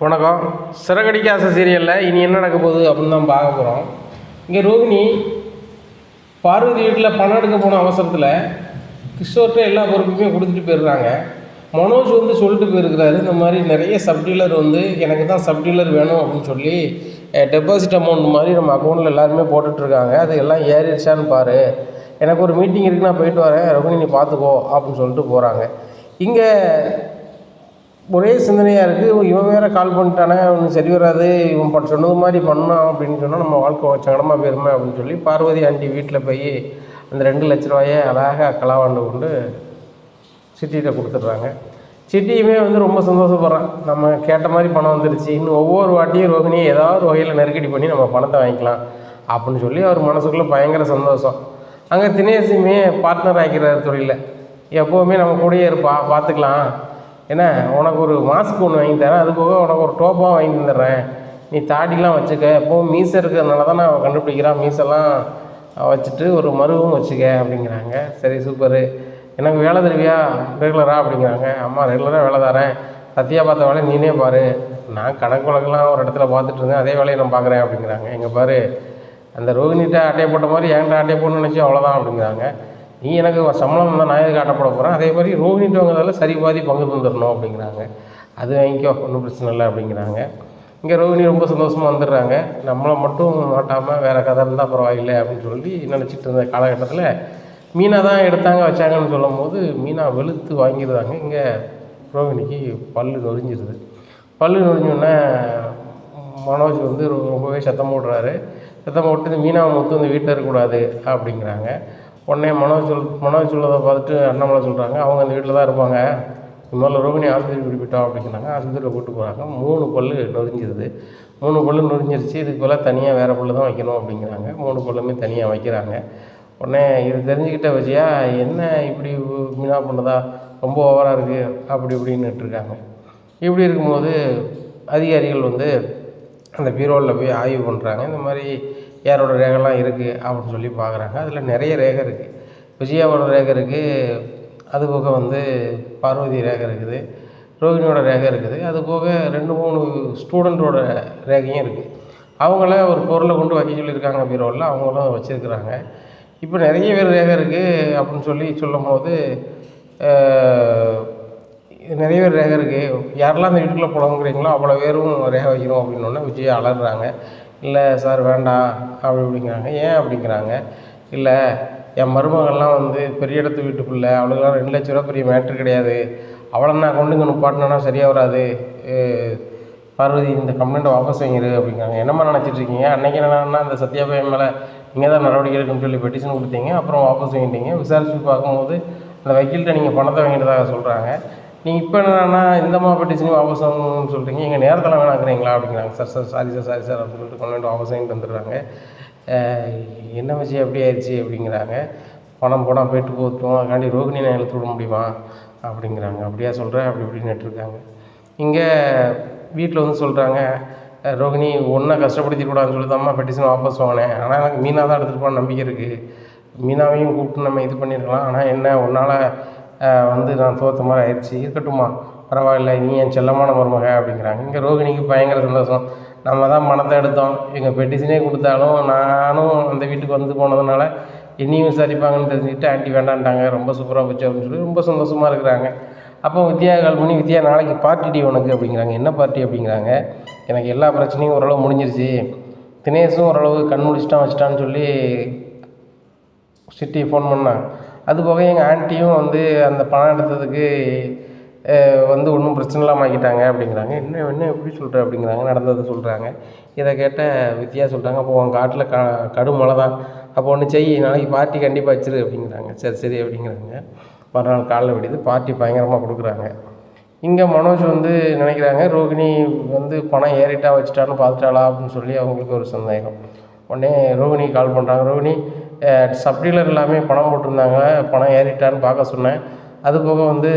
வணக்கம். சிறகடிக்க ஆசை சீரியலில் இனி என்ன நடக்க போகுது அப்படின்னு தான் பார்க்க போகிறோம். இங்கே ரோகிணி பார்வதி வீட்டில் பணம் எடுக்க போன அவசரத்தில் கிஷோர்கிட்ட எல்லா பொறுப்புமே கொடுத்துட்டு போயிடுறாங்க. மனோஜ் வந்து சொல்லிட்டு போயிருக்கிறாரு, இந்த மாதிரி நிறைய சப்டீலர் வந்து எனக்கு தான் சப்டீலர் வேணும் அப்படின்னு சொல்லி டெபாசிட் அமௌண்ட் மாதிரி நம்ம அக்கௌண்ட்டில் எல்லாருமே போட்டுட்ருக்காங்க. அது எல்லாம் ஏறிடுச்சான்னு பாரு, எனக்கு ஒரு மீட்டிங் இருக்குது, நான் போயிட்டு வரேன், ரோகிணி நீ பார்த்துக்கோ அப்படின்னு சொல்லிட்டு போகிறாங்க. இங்கே ஒரே சிந்தனையாக இருக்குது, இவன் வேறு கால் பண்ணிட்டானே, அவனுக்கு சரி வராது, இவன் சொன்னது மாதிரி பண்ணான் அப்படின்னு சொன்னால் நம்ம வாழ்க்கை சங்கடமாக போயிருமே அப்படின்னு சொல்லி பார்வதி ஆண்டி வீட்டில் போய் அந்த 2 லட்ச ரூபாயை அழகாக களவாண்டு கொண்டு சிட்டிகிட்ட கொடுத்துட்றாங்க. சிட்டியுமே வந்து ரொம்ப சந்தோஷப்படுறான், நம்ம கேட்ட மாதிரி பணம் வந்துருச்சு, இன்னும் ஒவ்வொரு வாட்டியும் ரோகிணியை ஏதாவது வகையில் நெருக்கடி பண்ணி நம்ம பணத்தை வாங்கிக்கலாம் அப்படின்னு சொல்லி அவர் மனசுக்குள்ளே பயங்கர சந்தோஷம். அங்கே தினேஷுமே பார்ட்னர் ஆக்கிறார் தொழிலில், எப்போவுமே நம்ம கூடயே இருப்பா, பார்த்துக்கலாம், ஏன்னா உனக்கு ஒரு மாஸ்க் ஒன்று வாங்கி தரேன், அது போக உனக்கு ஒரு டோப்பாக வாங்கி தந்துடுறேன், நீ தாடிலாம் வச்சுக்க, எப்போவும் மீசை இருக்கிறதுனால தான் நான் கண்டுபிடிக்கிறான், மீசெல்லாம் வச்சுட்டு ஒரு மருவும் வச்சுக்க அப்படிங்கிறாங்க. சரி சூப்பரு, எனக்கு வேலை தருவியா ரெகுலராக அப்படிங்கிறாங்க. அம்மா ரெகுலராக வேலை தரேன், சத்தியா பார்த்த வேலையை நீனே பாரு, நான் கணக்கு வழக்கெல்லாம் ஒரு இடத்துல பார்த்துட்டு இருந்தேன், அதே வேலையை நான் பார்க்குறேன் அப்படிங்கிறாங்க. எங்கே பாரு, அந்த ரோகிணிகிட்ட அட்டையை போட்ட மாதிரி என்கிட்ட அட்டையை போடணும்னு நினச்சி அவ்வளோதான் அப்படிங்கிறாங்க. நீ எனக்கு சம்பளம் தான், நான் எதுக்கு ஆட்டப்பட போகிறேன், அதே மாதிரி ரோகிணிட்டு வாங்கிறதால சரி பாதி பங்கு தந்துடணும் அப்படிங்கிறாங்க. அது வாங்கிக்கோ, ஒன்றும் பிரச்சனை இல்லை அப்படிங்கிறாங்க. இங்கே ரோகிணி ரொம்ப சந்தோஷமாக வந்துடுறாங்க. நம்மளை மட்டும் மாட்டாமல் வேறு கதை இருந்தால் பரவாயில்லை அப்படின்னு சொல்லி நினச்சிட்டு இருந்த காலகட்டத்தில் மீனா தான் எடுத்தாங்க வச்சாங்கன்னு சொல்லும் போது மீனா வெளுத்து வாங்கிடுறாங்க. இங்கே ரோகிணிக்கு பல்லு நொறிஞ்சிருது. பல்லு நொறிஞ்சோடனே மனோஜ் வந்து ரொம்பவே சத்தம் போடுறாரு. சத்தம் போட்டு மீனாவை மொத்தம் இந்த வீட்டில் இருக்கக்கூடாது அப்படிங்கிறாங்க. உடனே மனோஜ் சொல்லதை பார்த்துட்டு அண்ணாமலை சொல்கிறாங்க, அவங்க அந்த வீட்டில் தான் இருப்பாங்க, முதல்ல ரோகிணி ஆஸ்பத்திரி கூட்டிட்டோம் அப்படிங்கிறாங்க. ஆஸ்பத்திரியில் கூப்பிட்டு போகிறாங்க. 3 பல்லு நொறிஞ்சிருது. 3 பல்லு நொறிஞ்சிருச்சு, இதுக்கு போல் தனியாக வேறு பல்லு தான் வைக்கணும் அப்படிங்கிறாங்க. 3 பல்லுமே தனியாக வைக்கிறாங்க. உடனே இது தெரிஞ்சுக்கிட்ட விஜயா, என்ன இப்படி மீனா பண்ணுறதா, ரொம்ப ஓவராக இருக்குது அப்படி இப்படின்னுட்டு இருக்காங்க. இப்படி இருக்கும்போது அதிகாரிகள் வந்து அந்த பீரோவில் போய் ஆய்வு பண்ணுறாங்க. இந்த மாதிரி யாரோட ரேகைலாம் இருக்குது அப்படின்னு சொல்லி பார்க்குறாங்க. அதில் நிறைய ரேகை இருக்குது. விஜயாவோட ரேகை இருக்குது, அதுபோக வந்து பார்வதி ரேகை இருக்குது, ரோகிணியோட ரேகை இருக்குது, அதுபோக 2-3 ஸ்டூடெண்ட்டோட ரேகையும் இருக்குது. அவங்கள ஒரு பொருளை கொண்டு வைக்க சொல்லியிருக்காங்க பீரோவில், அவங்களும் வச்சுருக்குறாங்க. இப்போ நிறைய பேர் ரேகை இருக்குது அப்படின்னு சொல்லி சொல்லும் போது நிறைய பேர் ரேகை இருக்குது, யாரெல்லாம் அந்த வீட்டுக்குள்ளே புலங்குறீங்களோ அவ்வளோ பேரும் ரேகை வைக்கிறோம் அப்படின்னோடனே விஜயா அலறாங்க. இல்லை சார் வேண்டாம் அப்படி அப்படிங்கிறாங்க. ஏன் அப்படிங்கிறாங்க. இல்லை, என் மருமகள்லாம் வந்து பெரிய இடத்து வீட்டுக்குள்ளே, அவளுக்கெல்லாம் 2 லட்ச ரூபா பெரிய மேட்ரு கிடையாது, அவளை நான் கொண்டு இங்கே நிப்பாட்டினா சரியாக வராது, பார்வதி இந்த கம்ப்ளைண்ட்டை வாபஸ் வாங்கிடு அப்படிங்கிறாங்க. என்னம்மா நினச்சிட்ருக்கீங்க, அன்றைக்கி என்னன்னா அந்த சத்யா பையன் மேலே நீங்கள் தான் நடவடிக்கை எடுக்கணும்னு சொல்லி பெட்டிஷன் கொடுத்தீங்க, அப்புறம் வாபஸ் வாங்கிட்டீங்க, விசாரிச்சு பார்க்கும்போது அந்த வக்கீல்கிட்ட நீங்கள் பணத்தை வாங்கிட்டதாக சொல்கிறாங்க, நீங்கள் இப்போ என்னன்னா இந்தம்மா பெட்டிஷனையும் வாபஸ் வாங்கணும்னு சொல்கிறீங்க, எங்கள் நேரத்தில் வேணாங்கிறீங்களா அப்படிங்கிறாங்க. சார் சாரி சார் அப்படின்னு சொல்லிட்டு கொண்டு வாபஸ் வாங்கிட்டு வந்துடுறாங்க. என்ன வச்சு எப்படி ஆயிடுச்சு அப்படிங்கிறாங்க. பணம் போனால் போயிட்டு போட்டோம், அதுக்காண்டி ரோகிணி நான் இழுத்து விட முடியுமா அப்படிங்கிறாங்க. அப்படியா சொல்கிறேன் அப்படி இப்படின்னு இருக்காங்க. இங்கே வீட்டில் வந்து சொல்கிறாங்க, ரோகிணி ஒன்றா கஷ்டப்படுத்திக்கூடாதுன்னு சொல்லி தான்மா பெட்டிஷன் வாபஸ் வாங்கினேன், ஆனால் எனக்கு மீனா தான் எடுத்துகிட்டு போன நம்பிக்கை இருக்குது, மீனாவையும் கூப்பிட்டு நம்ம இது பண்ணியிருக்கலாம், ஆனால் என்ன உன்னால் வந்து நான் தோற்ற மாதிரி ஆயிடுச்சு, இருக்கட்டும்மா பரவாயில்ல, நீ என் செல்லமான மருமக அப்படிங்கிறாங்க. இங்கே ரோகிணிக்கு பயங்கர சந்தோஷம், நம்ம தான் பணத்தை எடுத்தோம், எங்கள் பெட்டிஷனே கொடுத்தாலும் நானும் அந்த வீட்டுக்கு வந்து போனதுனால என்னையும் விசாரிப்பாங்கன்னு தெரிஞ்சுக்கிட்டு ஆண்டி வேண்டான்ட்டாங்க, ரொம்ப சூப்பராக போச்சு அப்படின்னு சொல்லி ரொம்ப சந்தோஷமாக இருக்கிறாங்க. அப்போ வித்யா கால் பண்ணி, வித்யா நாளைக்கு பார்ட்டி உனக்கு அப்படிங்கிறாங்க. என்ன பார்ட்டி அப்படிங்கிறாங்க. எனக்கு எல்லா பிரச்சனையும் ஓரளவு முடிஞ்சிருச்சு, தினேஷும் ஓரளவு கண் முடிச்சிட்டான் வச்சிட்டான்னு சொல்லி சிட்டி ஃபோன் பண்ணான், அதுபோக எங்கள் ஆண்டியும் வந்து அந்த பணம் எடுத்ததுக்கு வந்து ஒன்றும் பிரச்சனை இல்லாமல் ஆக்கிட்டாங்க அப்படிங்கிறாங்க. என்ன எப்படி சொல்கிற அப்படிங்கிறாங்க. நடந்ததை சொல்கிறாங்க. இதை கேட்ட வித்யா சொல்கிறாங்க, அப்போ உன் காட்டில் கடும் மழை தான், அப்போ ஒன்று செய், நாளைக்கு பார்ட்டி கண்டிப்பாக வச்சிரு அப்படிங்கிறாங்க. சரி அப்படிங்கிறாங்க. மறுநாள் காலைல விடுது, பார்ட்டி பயங்கரமாக கொடுக்குறாங்க. இங்கே மனோஜ் வந்து நினைக்கிறாங்க, ரோகிணி வந்து பணம் ஏறிட்டா வச்சுட்டான்னு பார்த்துட்டாளா அப்படின்னு சொல்லி அவங்களுக்கு ஒரு சந்தேகம். உடனே ரோகிணி கால் பண்ணுறாங்க. ரோகிணி சப்டீலர் எல்லாமே பணம் போட்டிருந்தாங்க, பணம் ஏறிட்டான்னு பார்க்க சொன்னேன், அதுபோக வந்து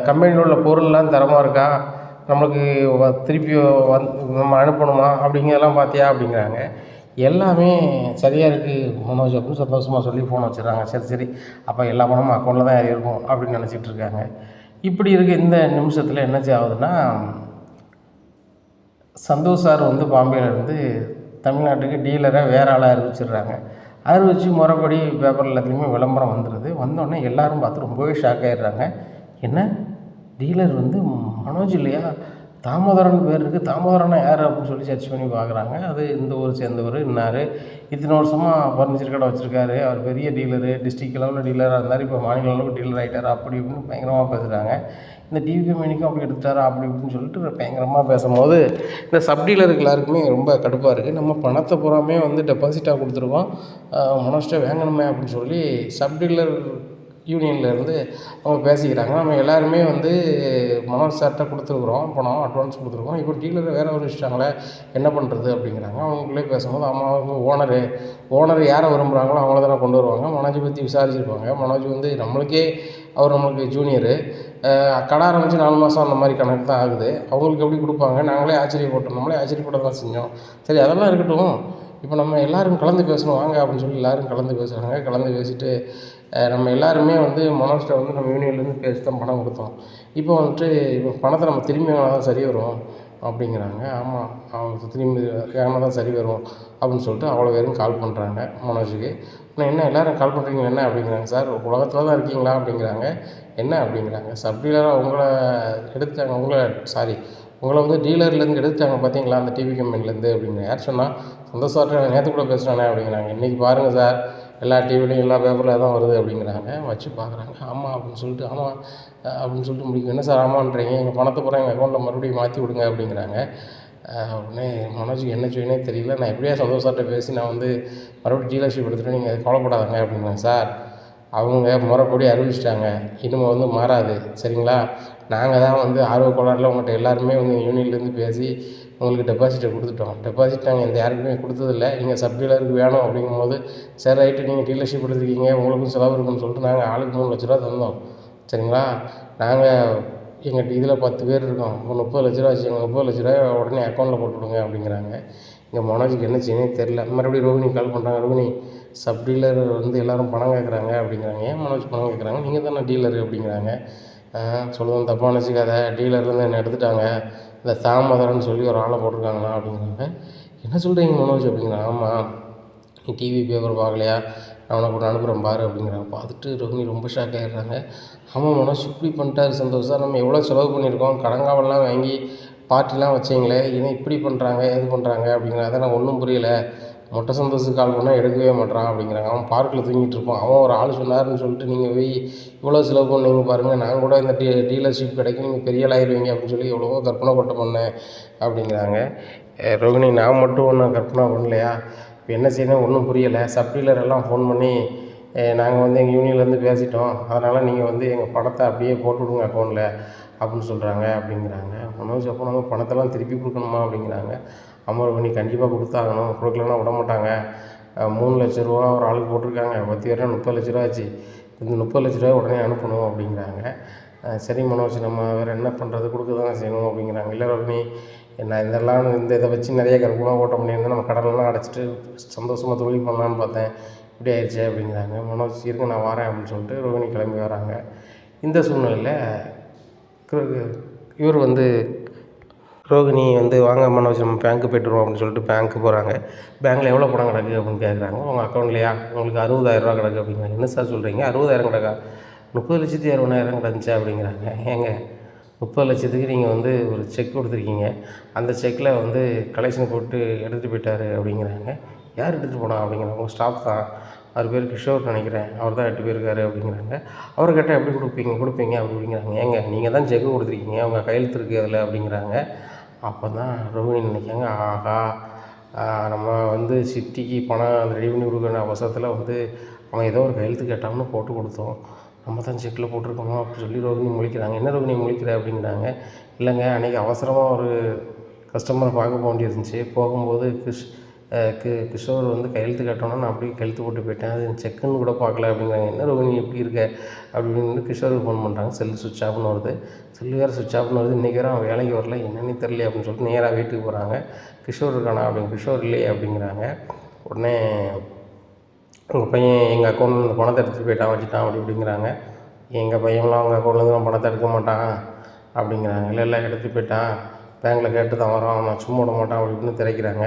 கம்பெனியில் உள்ள பொருள்லாம் தரமாக இருக்கா, நம்மளுக்கு திருப்பி நம்ம அனுப்பணுமா அப்படிங்கிறதெல்லாம் பார்த்தியா அப்படிங்கிறாங்க. எல்லாமே சரியாக இருக்குது மனோஜ் அப்படின்னு சந்தோஷமாக சொல்லி ஃபோன் வச்சுடுறாங்க. சரி அப்போ எல்லா பணமும் அக்கௌண்ட்டில் தான் ஏறி இருக்கும் அப்படின்னு நினச்சிட்டு இருக்காங்க. இப்படி இருக்க இந்த நிமிஷத்தில் என்னாச்சு ஆகுதுன்னா, சந்தோஷ் சார் வந்து பாம்பேலேருந்து தமிழ்நாட்டுக்கு டீலராக வேறு ஆளாக அறிவிச்சிடுறாங்க. அறிவிச்சு முறைப்படி பேப்பர் எல்லாத்துலேயுமே விளம்பரம் வந்துடுது. வந்தோடனே எல்லோரும் பார்த்து ரொம்பவே ஷாக் ஆகிடுறாங்க. என்ன டீலர் வந்து மனோஜ் இல்லையா? தாமோதரன் பேர் இருக்குது. தாமோதரனா யார் அப்படின்னு சொல்லி சர்ச் பண்ணி பார்க்குறாங்க. அது இந்த ஊரை சேர்ந்தவர் இன்னார், இத்தனை வருஷமாக ஃபர்னிச்சர் கடை வச்சுருக்காரு, அவர் பெரிய டீலரு, டிஸ்ட்ரிக்ட் லெவலில் டீலராக இருந்தார், இப்போ மாநில அளவுக்கு டீலர் ஆகிட்டார், அப்படி இப்படின்னு பயங்கரமாக பேசுகிறாங்க. இந்த டிவி மேனிக்கும் அப்படி எடுத்துட்டாரா அப்படி இப்படின்னு சொல்லிட்டு பயங்கரமாக பேசும்போது இந்த சப் டீலருக்கு எல்லாருக்குமே ரொம்ப கடுப்பாக இருக்குது. நம்ம பணத்தை பூராமே வந்து டெபாசிட்டாக கொடுத்துருக்கோம், மனோஜ்கிட்ட வாங்கணுமே அப்படின்னு சொல்லி சப் டீலர் யூனியன்லேருந்து அவங்க பேசிக்கிறாங்க. நம்ம எல்லாருமே வந்து மனோஜ் சார்கிட்ட கொடுத்துருக்குறோம், பணம் அட்வான்ஸ் கொடுத்துருக்கோம், இப்போ டீலரை வேறு ஒரு வச்சுட்டாங்களே என்ன பண்ணுறது அப்படிங்கிறாங்க. அவங்களே பேசும்போது அவங்க ஓனர் யாரை விரும்புகிறாங்களோ அவங்கள தானே கொண்டு வருவாங்க. மனோஜை பற்றி விசாரிச்சிருப்பாங்க. மனோஜ் வந்து நம்மளுக்கு ஜூனியரு, கடை ஆரம்பித்து 4 மாதம் அந்த மாதிரி கணக்கு தான் ஆகுது. அவங்களுக்கு எப்படி கொடுப்பாங்க? நாங்களே ஆச்சரியப்பட்டோம், நம்மளே ஆச்சரியப்பட தான் செஞ்சோம். சரி அதெல்லாம் இருக்கட்டும், இப்போ நம்ம எல்லோரும் கலந்து பேசணும் வாங்க அப்படின்னு சொல்லி எல்லோரும் கலந்து பேசுகிறாங்க. கலந்து பேசிவிட்டு நம்ம எல்லாருமே வந்து மனோஜ்கிட்ட வந்து நம்ம யூனியன்லேருந்து பேசி தான் பணம் கொடுத்தோம். இப்போ பணத்தை நம்ம திரும்பி வாங்கினா தான் சரி வரும் அப்படிங்கிறாங்க. ஆமாம், அவங்க திரும்பி வாங்கினா தான் சரி வரும் அப்படின்னு சொல்லிட்டு அவ்வளோ பேரும் கால் பண்ணுறாங்க மனோஜுக்கு. ஆனால் என்ன எல்லோரும் கால் பண்ணுறீங்க என்ன அப்படிங்கிறாங்க. சார் உலகத்தில் தான் இருக்கீங்களா அப்படிங்கிறாங்க. என்ன அப்படிங்கிறாங்க. சப் டீலராக உங்களை வந்து டீலர்லேருந்து எடுத்துட்டாங்க பார்த்தீங்களா அந்த டிவி கம்பெனிலேருந்து அப்படிங்கிறாங்க. யார் சொன்னால்? சந்தோஷ் சார்ட்ட நேற்று கூட பேசுகிறானே அப்படிங்கிறாங்க. இன்றைக்கி பாருங்கள் சார், எல்லா டிவிலையும் எல்லா பேப்பரில் தான் வருது அப்படிங்கிறாங்க. வச்சு பார்க்குறாங்க. ஆமாம் அப்படின்னு சொல்லிட்டு ஆமாம் அப்படின்னு சொல்லிட்டு முடிக்கும். என்ன சார் ஆமான்றீங்க? எங்கள் பணத்தை பூரா எங்கள் அக்கௌண்ட்டில் மறுபடியும் மாற்றி விடுங்க அப்படிங்கிறாங்க. உடனே மனோஜுக்கு என்ன செய்யனே தெரியல. நான் எப்படியா சந்தோஷ் சார்கிட்ட பேசி நான் வந்து மறுபடியும் டீலர்ஷிப் எடுத்துகிட்டு நீங்கள் கவலைப்படாதங்க அப்படிங்கிறாங்க. சார் அவங்க முறைப்படி அறிவிச்சிட்டாங்க, இனிமேல் வந்து மாறாது சரிங்களா? நாங்கள் தான் வந்து ஆர்வக்கோளாறில் உங்கள்கிட்ட எல்லாருமே வந்து யூனியன்லேருந்து பேசி உங்களுக்கு டெபாசிட்டை கொடுத்துட்டோம். டெபாசிட் நாங்கள் எந்த யாருக்குமே கொடுத்ததில்ல. நீங்கள் சப் டீலருக்கு வேணும் அப்படிங்கும்போது சரி ரைட்டு, நீங்கள் டீலர்ஷிப் எடுத்துருக்கீங்க, உங்களுக்கும் செலவு இருக்குன்னு சொல்லிட்டு நாங்கள் ஆளுக்கு 3 லட்ச ரூபா தந்தோம் சரிங்களா? நாங்கள் எங்கள் இதில் 10 பேர் இருக்கோம், இப்போ 30 லட்ச ரூபா ஆச்சு. எங்கள் 30 லட்ச ரூபாய் உடனே அக்கௌண்ட்டில் போட்டு விடுங்க அப்படிங்கிறாங்க. இங்கே மனோஜுக்கு என்ன செய்யனே தெரில. மறுபடியும் ரோகிணி கால் பண்ணுறாங்க. ரோகிணி சப் டீலர் வந்து எல்லோரும் பணம் கேட்குறாங்க அப்படிங்கிறாங்க. ஏன் மனோஜ் பணம் கேட்குறாங்க? நீங்கள் தானே டீலரு அப்படிங்கிறாங்க. சொல்லுவோம் தப்பாக நினச்சிக்காத, டீலர்லேருந்து என்னை எடுத்துட்டாங்க, இந்த தாமோதரன்னு சொல்லி ஒரு ஆளை போட்டிருக்காங்களா அப்படிங்கிறாங்க. என்ன சொல்கிறீங்க மனோஜ் அப்படிங்கிறாங்க. ஆமாம், நீ டிவி பேப்பர் பார்க்கலையா? நான் உனக்கு ஒன்று அனுப்புகிறேன் பாரு அப்படிங்கிறாங்க. பார்த்துட்டு ரோஹிணி ரொம்ப ஷாக் ஆகிடுறாங்க. ஆமாம் மனோஜ் இப்படி பண்ணிட்டாரு சந்தோஷ் சார், நம்ம எவ்வளோ செலவு பண்ணியிருக்கோம், கடங்காவெல்லாம் வாங்கி பார்ட்டிலாம் வச்சிங்களே, ஏன்னா இப்படி பண்ணுறாங்க எது பண்ணுறாங்க அப்படிங்கிறாங்க. அதான் எனக்கு ஒன்றும் புரியலை. மொட்டை சந்தோஷத்துக்கு கால் பண்ணால் எடுக்கவே மாட்றான் அப்படிங்கிறாங்க. அவன் பார்க்கில் தூங்கிட்டு இருப்பான். அவன் ஒரு ஆள் சொன்னாருன்னு சொல்லிட்டு நீங்கள் போய் இவ்வளோ செலவு பண்ணீங்க பாருங்கள், நான் கூட இந்த டீலர்ஷிப் கிடைக்கும் நீங்கள் பெரிய ஆளாயிருவீங்க அப்படின்னு சொல்லி எவ்வளவோ கற்பனை பட்டு பண்ணேன் அப்படிங்கிறாங்க. ரோகிணி நான் மட்டும் ஒன்றும் கற்பனை பண்ணலையா? இப்போ என்ன செய்யணும் ஒன்றும் புரியலை. சப் டீலர் எல்லாம் ஃபோன் பண்ணி நாங்கள் வந்து எங்கள் யூனியன்லேருந்து பேசிட்டோம், அதனால் நீங்கள் வந்து எங்கள் பணத்தை அப்படியே போட்டு விடுங்க அக்கௌண்ட்டில் அப்படின்னு சொல்கிறாங்க அப்படிங்கிறாங்க. மனோஜ் அப்போ நம்ம பணத்தெல்லாம் திருப்பி கொடுக்கணுமா அப்படிங்கிறாங்க. ஆமாம் ரோகிணி கண்டிப்பாக கொடுத்தாகணும், கொடுக்கலன்னா விட மாட்டாங்க. 3 லட்ச ரூபா ஒரு ஆளுக்கு போட்டிருக்காங்க, 10 பேர்னா 30 லட்ச ரூபா ஆச்சு, இந்த 30 லட்ச ரூபா உடனே அனுப்பணும் அப்படிங்கிறாங்க. சரி மனோஜ் நம்ம வேறு என்ன பண்ணுறது, கொடுக்க தானே செய்யணும் அப்படிங்கிறாங்க. இல்லை ரோகிணி நான் இதை வச்சு நிறைய கற்பனை ஓட்ட பண்ணியிருந்தேன், நம்ம கடலெல்லாம் அடைச்சிட்டு சந்தோஷமாக தொழில் பண்ணலான்னு பார்த்தேன், இப்படி ஆயிடுச்சு அப்படிங்கிறாங்க. மனோஜ் இருங்க நான் வரேன் அப்படின்னு சொல்லிட்டு ரோகிணி கிளம்பி வராங்க. இந்த சூழ்நிலையில் இவர் வந்து ரோகிணி வந்து வாங்க மனோஜ் நம்ம பேங்க்கு போய்ட்டுருவோம் அப்படின்னு சொல்லிட்டு பேங்க்கு போகிறாங்க. பேங்க்கில் எவ்வளோ பணம் கிடக்கு அப்படின்னு கேட்குறாங்க. உங்கள் அக்கௌண்ட்லையா? உங்களுக்கு 60,000 ரூபா கிடக்கு அப்படிங்கிறாங்க. என்ன சார் சொல்கிறீங்க, 60,000 கிடக்கா? 30,60,000 கிடந்துச்சு அப்படிங்கிறாங்க. ஏங்க 30 லட்சத்துக்கு நீங்கள் வந்து ஒரு செக் கொடுத்துருக்கீங்க, அந்த செக்கில் வந்து கலெக்ஷன் போட்டு எடுத்துகிட்டு போயிட்டார் அப்படிங்கிறாங்க. யார் எடுத்துகிட்டு போனா அப்படிங்கிறாங்க. உங்கள் ஸ்டாஃப் தான், அவர் பேர் கிஷோர் நினைக்கிறேன், அவர் தான் 8 போயிருக்காரு அப்படிங்கிறாங்க. அவரை கேட்டால் எப்படி கொடுப்பீங்க அப்படிங்கிறாங்க. ஏங்க நீங்கள் தான் செக்கு கொடுத்துருக்கீங்க, உங்கள் கையெழுத்து இருக்குது அதில் அப்படிங்கிறாங்க. அப்போ தான் ரோகிணி நினைக்காங்க, ஆகா நம்ம வந்து சிட்டிக்கு பணம் ரெடி பண்ணி கொடுக்குற அவசரத்தில் வந்து அவன் ஏதோ ஒரு கையெழுத்து கேட்டான்னு போட்டு கொடுத்தோம், நம்ம தான் செக்கில் போட்டிருக்கோமோ அப்படின்னு சொல்லி ரோகிணி முழிக்கிறாங்க. என்ன ரோகிணி முழிக்கிற அப்படிங்கிறாங்க. இல்லைங்க அன்றைக்கி அவசரமாக ஒரு கஸ்டமரை பார்க்க போக வேண்டியிருந்துச்சு, போகும்போது கிஷோர் வந்து கையெழுத்து கேட்டோன்னா நான் அப்படியே கையெழுத்து போட்டு போயிட்டேன், அது செக்குன்னு கூட பார்க்கல அப்படிங்கிறாங்க. என்ன ரோகிணி எப்படி இருக்க அப்படின்னு கிஷோருக்கு ஃபோன் பண்ணுறாங்க. செல்லு சுவிட்ச் ஆஃப்னு வருது. செல்லு வேறு சுவிட்ச் ஆஃப்னு வருது. இன்றைக்கி வேறு அவன் வேலைக்கு வரல, என்னென்னு தெரியல அப்படின்னு சொல்லிட்டு நேராக வீட்டுக்கு போகிறாங்க. கிஷோர் இருக்கானா அப்படின்னு. கிஷோர் இல்லையே அப்படிங்கிறாங்க. உடனே உங்கள் பையன் எங்கள் அக்கௌண்ட்டில் இந்த பணத்தை எடுத்துகிட்டு போயிட்டான் வச்சுட்டான் அப்படிங்கிறாங்க. எங்கள் பையன்லாம் அவங்க அக்கௌண்ட்லேருந்து பணத்தை எடுக்க மாட்டான் அப்படிங்கிறாங்க. இல்லை எடுத்துகிட்டு போயிட்டான், பேங்க்கில் கேட்டு தான் வரோம், அவன் சும்மா விட மாட்டான் அப்படி இப்படின்னு திரைக்கிறாங்க.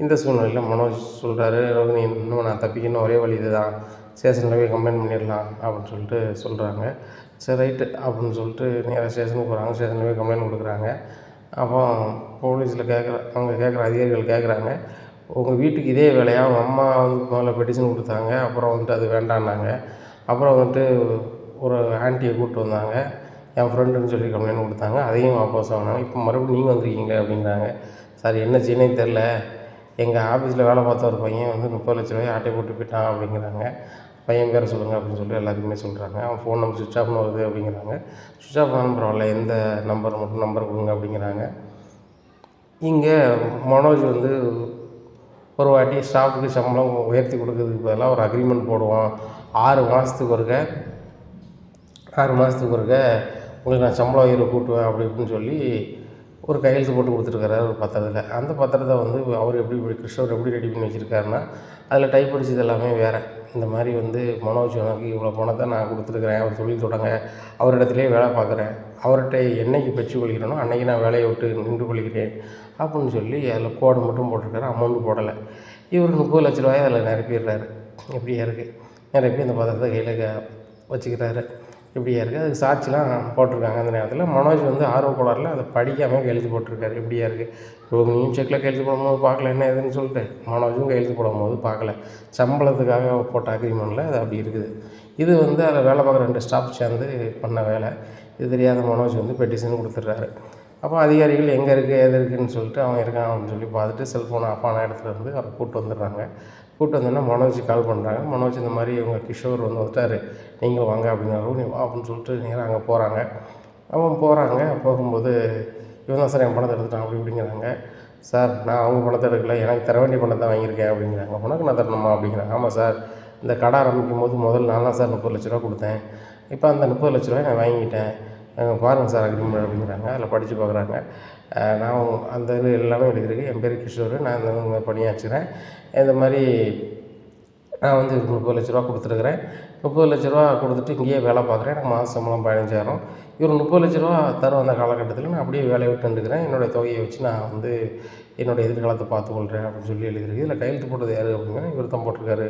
இந்த சூழ்நிலையில் மனோஜ் சொல்கிறாரு, ரோகிணி இன்னும் நான் தப்பிக்கணும் ஒரே வழி இது தான், ஸ்டேஷனில் போய் கம்ப்ளைண்ட் பண்ணிடலாம் அப்படின்னு சொல்லிட்டு சொல்கிறாங்க. சரி ரைட்டு அப்படின்னு சொல்லிட்டு நேராக ஸ்டேஷனுக்கு போகிறாங்க. ஸ்டேஷனில் போய் கம்ப்ளைண்ட் கொடுக்குறாங்க. அப்போ போலீஸில் அவங்க கேட்குற அதிகாரிகள் கேட்குறாங்க, உங்கள் வீட்டுக்கு இதே வேலையாக அவங்க அம்மா வந்து முதல்ல பெட்டிஷன் கொடுத்தாங்க, அப்புறம் வந்துட்டு அது வேண்டான்னாங்க, அப்புறம் வந்துட்டு ஒரு ஆன்ட்டியை கூப்பிட்டு வந்தாங்க, என் ஃப்ரெண்டுன்னு சொல்லி கம்ப்ளைண்ட் கொடுத்தாங்க, அதையும் வாபஸ் வாங்கினாங்க, இப்போ மறுபடியும் நீங்கள் வந்திருக்கீங்களே அப்படிங்கிறாங்க. சார் என்ன செய்யணும்னு தெரில, எங்கள் ஆஃபீஸில் வேலை பார்த்த ஒரு பையன் வந்து 30 லட்ச ரூபாய் ஆட்டை போட்டு போயிட்டான் அப்படிங்கிறாங்க. பையன் பேரை சொல்லுங்கள் அப்படின்னு சொல்லி எல்லாத்துக்குமே சொல்கிறாங்க. அவன் ஃபோன் நம்பர் சுவிட்ச் ஆஃப்னு வருது அப்படிங்கிறாங்க. சுவிட்ச் ஆஃப் ஆனாலும் பரவாயில்ல, எந்த நம்பர் மட்டும் நம்பர் கொடுங்க அப்படிங்கிறாங்க. இங்கே மனோஜ் வந்து ஒரு வாட்டி ஸ்டாஃபுக்கு சம்பளம் உயர்த்தி கொடுக்கறதுக்கு பதிலாக ஒரு அக்ரிமெண்ட் போடுவோம், 6 மாதத்துக்கு ஒருக்க உங்களுக்கு நான் சம்பள உயர்வு கூட்டுவேன் அப்படி இப்படின்னு சொல்லி ஒரு கையெழுத்து போட்டு கொடுத்துருக்காரு ஒரு பத்திரத்தில். அந்த பத்திரத்தை வந்து அவர் கிருஷ்ணவர் எப்படி ரெடி பண்ணி வச்சுருக்காருன்னா, அதில் டைப் அடிச்சது எல்லாமே வேறு. இந்த மாதிரி வந்து மனோஜ் எனக்கு இவ்வளோ பணத்தை நான் கொடுத்துருக்குறேன், அவர் தொழில் தொடங்க, அவரிடத்துலேயே வேலை பார்க்குறேன், அவர்கிட்ட என்னைக்கு பெற்று கொள்கிறேனோ அன்றைக்கி நான் வேலையை விட்டு நின்று கொள்கிறேன் அப்படின்னு சொல்லி அதில் கோடு மட்டும் போட்டிருக்காரு, அமௌண்ட்டு போடலை. இவர் 30 லட்ச ரூபாயை அதில் நிரப்பிடுறாரு. இப்படியா இருக்குது, நிரப்பி அந்த பத்திரத்தை கையில் வச்சுக்கிறாரு. இப்படியா இருக்குது. அதுக்கு சாட்சிலாம் போட்டிருக்காங்க. அந்த நேரத்தில் மனோஜ் வந்து ஆர்வக்கோளாறில் அதை படிக்காமல் கையெழுத்து போட்டிருக்காரு. இப்படியா இருக்குது. ரோகிணியும் செக்கில் கையெழுத்து போடும்போது பார்க்கல என்ன ஏதுன்னு சொல்லிட்டு, மனோஜும் கையெழுத்து போடும்போது பார்க்கல. சம்பளத்துக்காக போட்ட அக்ரிமெண்ட்டில் அது அப்படி இருக்குது. இது வந்து அதில் வேலை பார்க்குற 2 ஸ்டாஃப் சேர்ந்து பண்ண வேலை. இது தெரியாத மனோஜ் வந்து பெட்டிஷன் கொடுத்துட்றாரு. அப்போ அதிகாரிகள் எங்கே இருக்குது எது இருக்குதுன்னு சொல்லிட்டு அவன் இருக்கான் அப்படின்னு சொல்லி பார்த்துட்டு செல்ஃபோனை ஆஃப் ஆன இடத்துல இருந்து அவரை கூப்பிட்டு வந்துடுறாங்க. கூப்பிட்டு வந்தோடனே மனோஜ் கால் பண்ணுறாங்க. மனோஜ் இந்த மாதிரி இவங்க கிஷோர் வந்து வந்துட்டார், நீங்களும் வாங்க அப்படின்னாரு. நீ வா அப்படின்னு சொல்லிட்டு நேராக அங்கே போகிறாங்க. போகும்போது இவன் தான் சார் என் பணத்தை எடுத்துட்டான் அப்படி இப்படிங்கிறாங்க. சார் நான் அவங்க பணத்தை எடுக்கல, எனக்கு தர வேண்டிய பணத்தை வாங்கியிருக்கேன் அப்படிங்கிறாங்க. உனக்கு நான் தரணுமா அப்படிங்கிறாங்க. ஆமாம் சார், இந்த கடை ஆரம்பிக்கும் போது முதல்ல நான் தான் சார் 30 லட்ச ரூபா கொடுத்தேன், இப்போ அந்த 30 லட்ச ரூபாய் நான் வாங்கிட்டேன், பாருங்கள் சார் அக்ரிமெண்ட் அப்படிங்கிறாங்க. அதில் படித்து பார்க்குறாங்க. நான் அந்த இது எல்லாமே எழுதியிருக்கு, என் பேர் கிஷோர், நான் இந்த பணியாற்றுறேன், இந்த மாதிரி நான் வந்து 30 லட்ச ரூபா கொடுத்துருக்குறேன், 30 லட்ச ரூபா கொடுத்துட்டு இங்கேயே வேலை பார்க்குறேன், எனக்கு மாத சம்பளம் 15,000, இவர் 30 லட்ச ரூபா தரும் அந்த காலகட்டத்தில் நான் அப்படியே வேலையை விட்டு வந்துருக்கிறேன், என்னுடைய தொகையை வச்சு நான் வந்து என்னுடைய எதிர்காலத்தை பார்த்துக்கொள்கிறேன் அப்படின்னு சொல்லி எழுதியிருக்கு. இதில் கையெழுத்து போட்டது யார் அப்படின்னா இவர் தான் போட்டிருக்காரு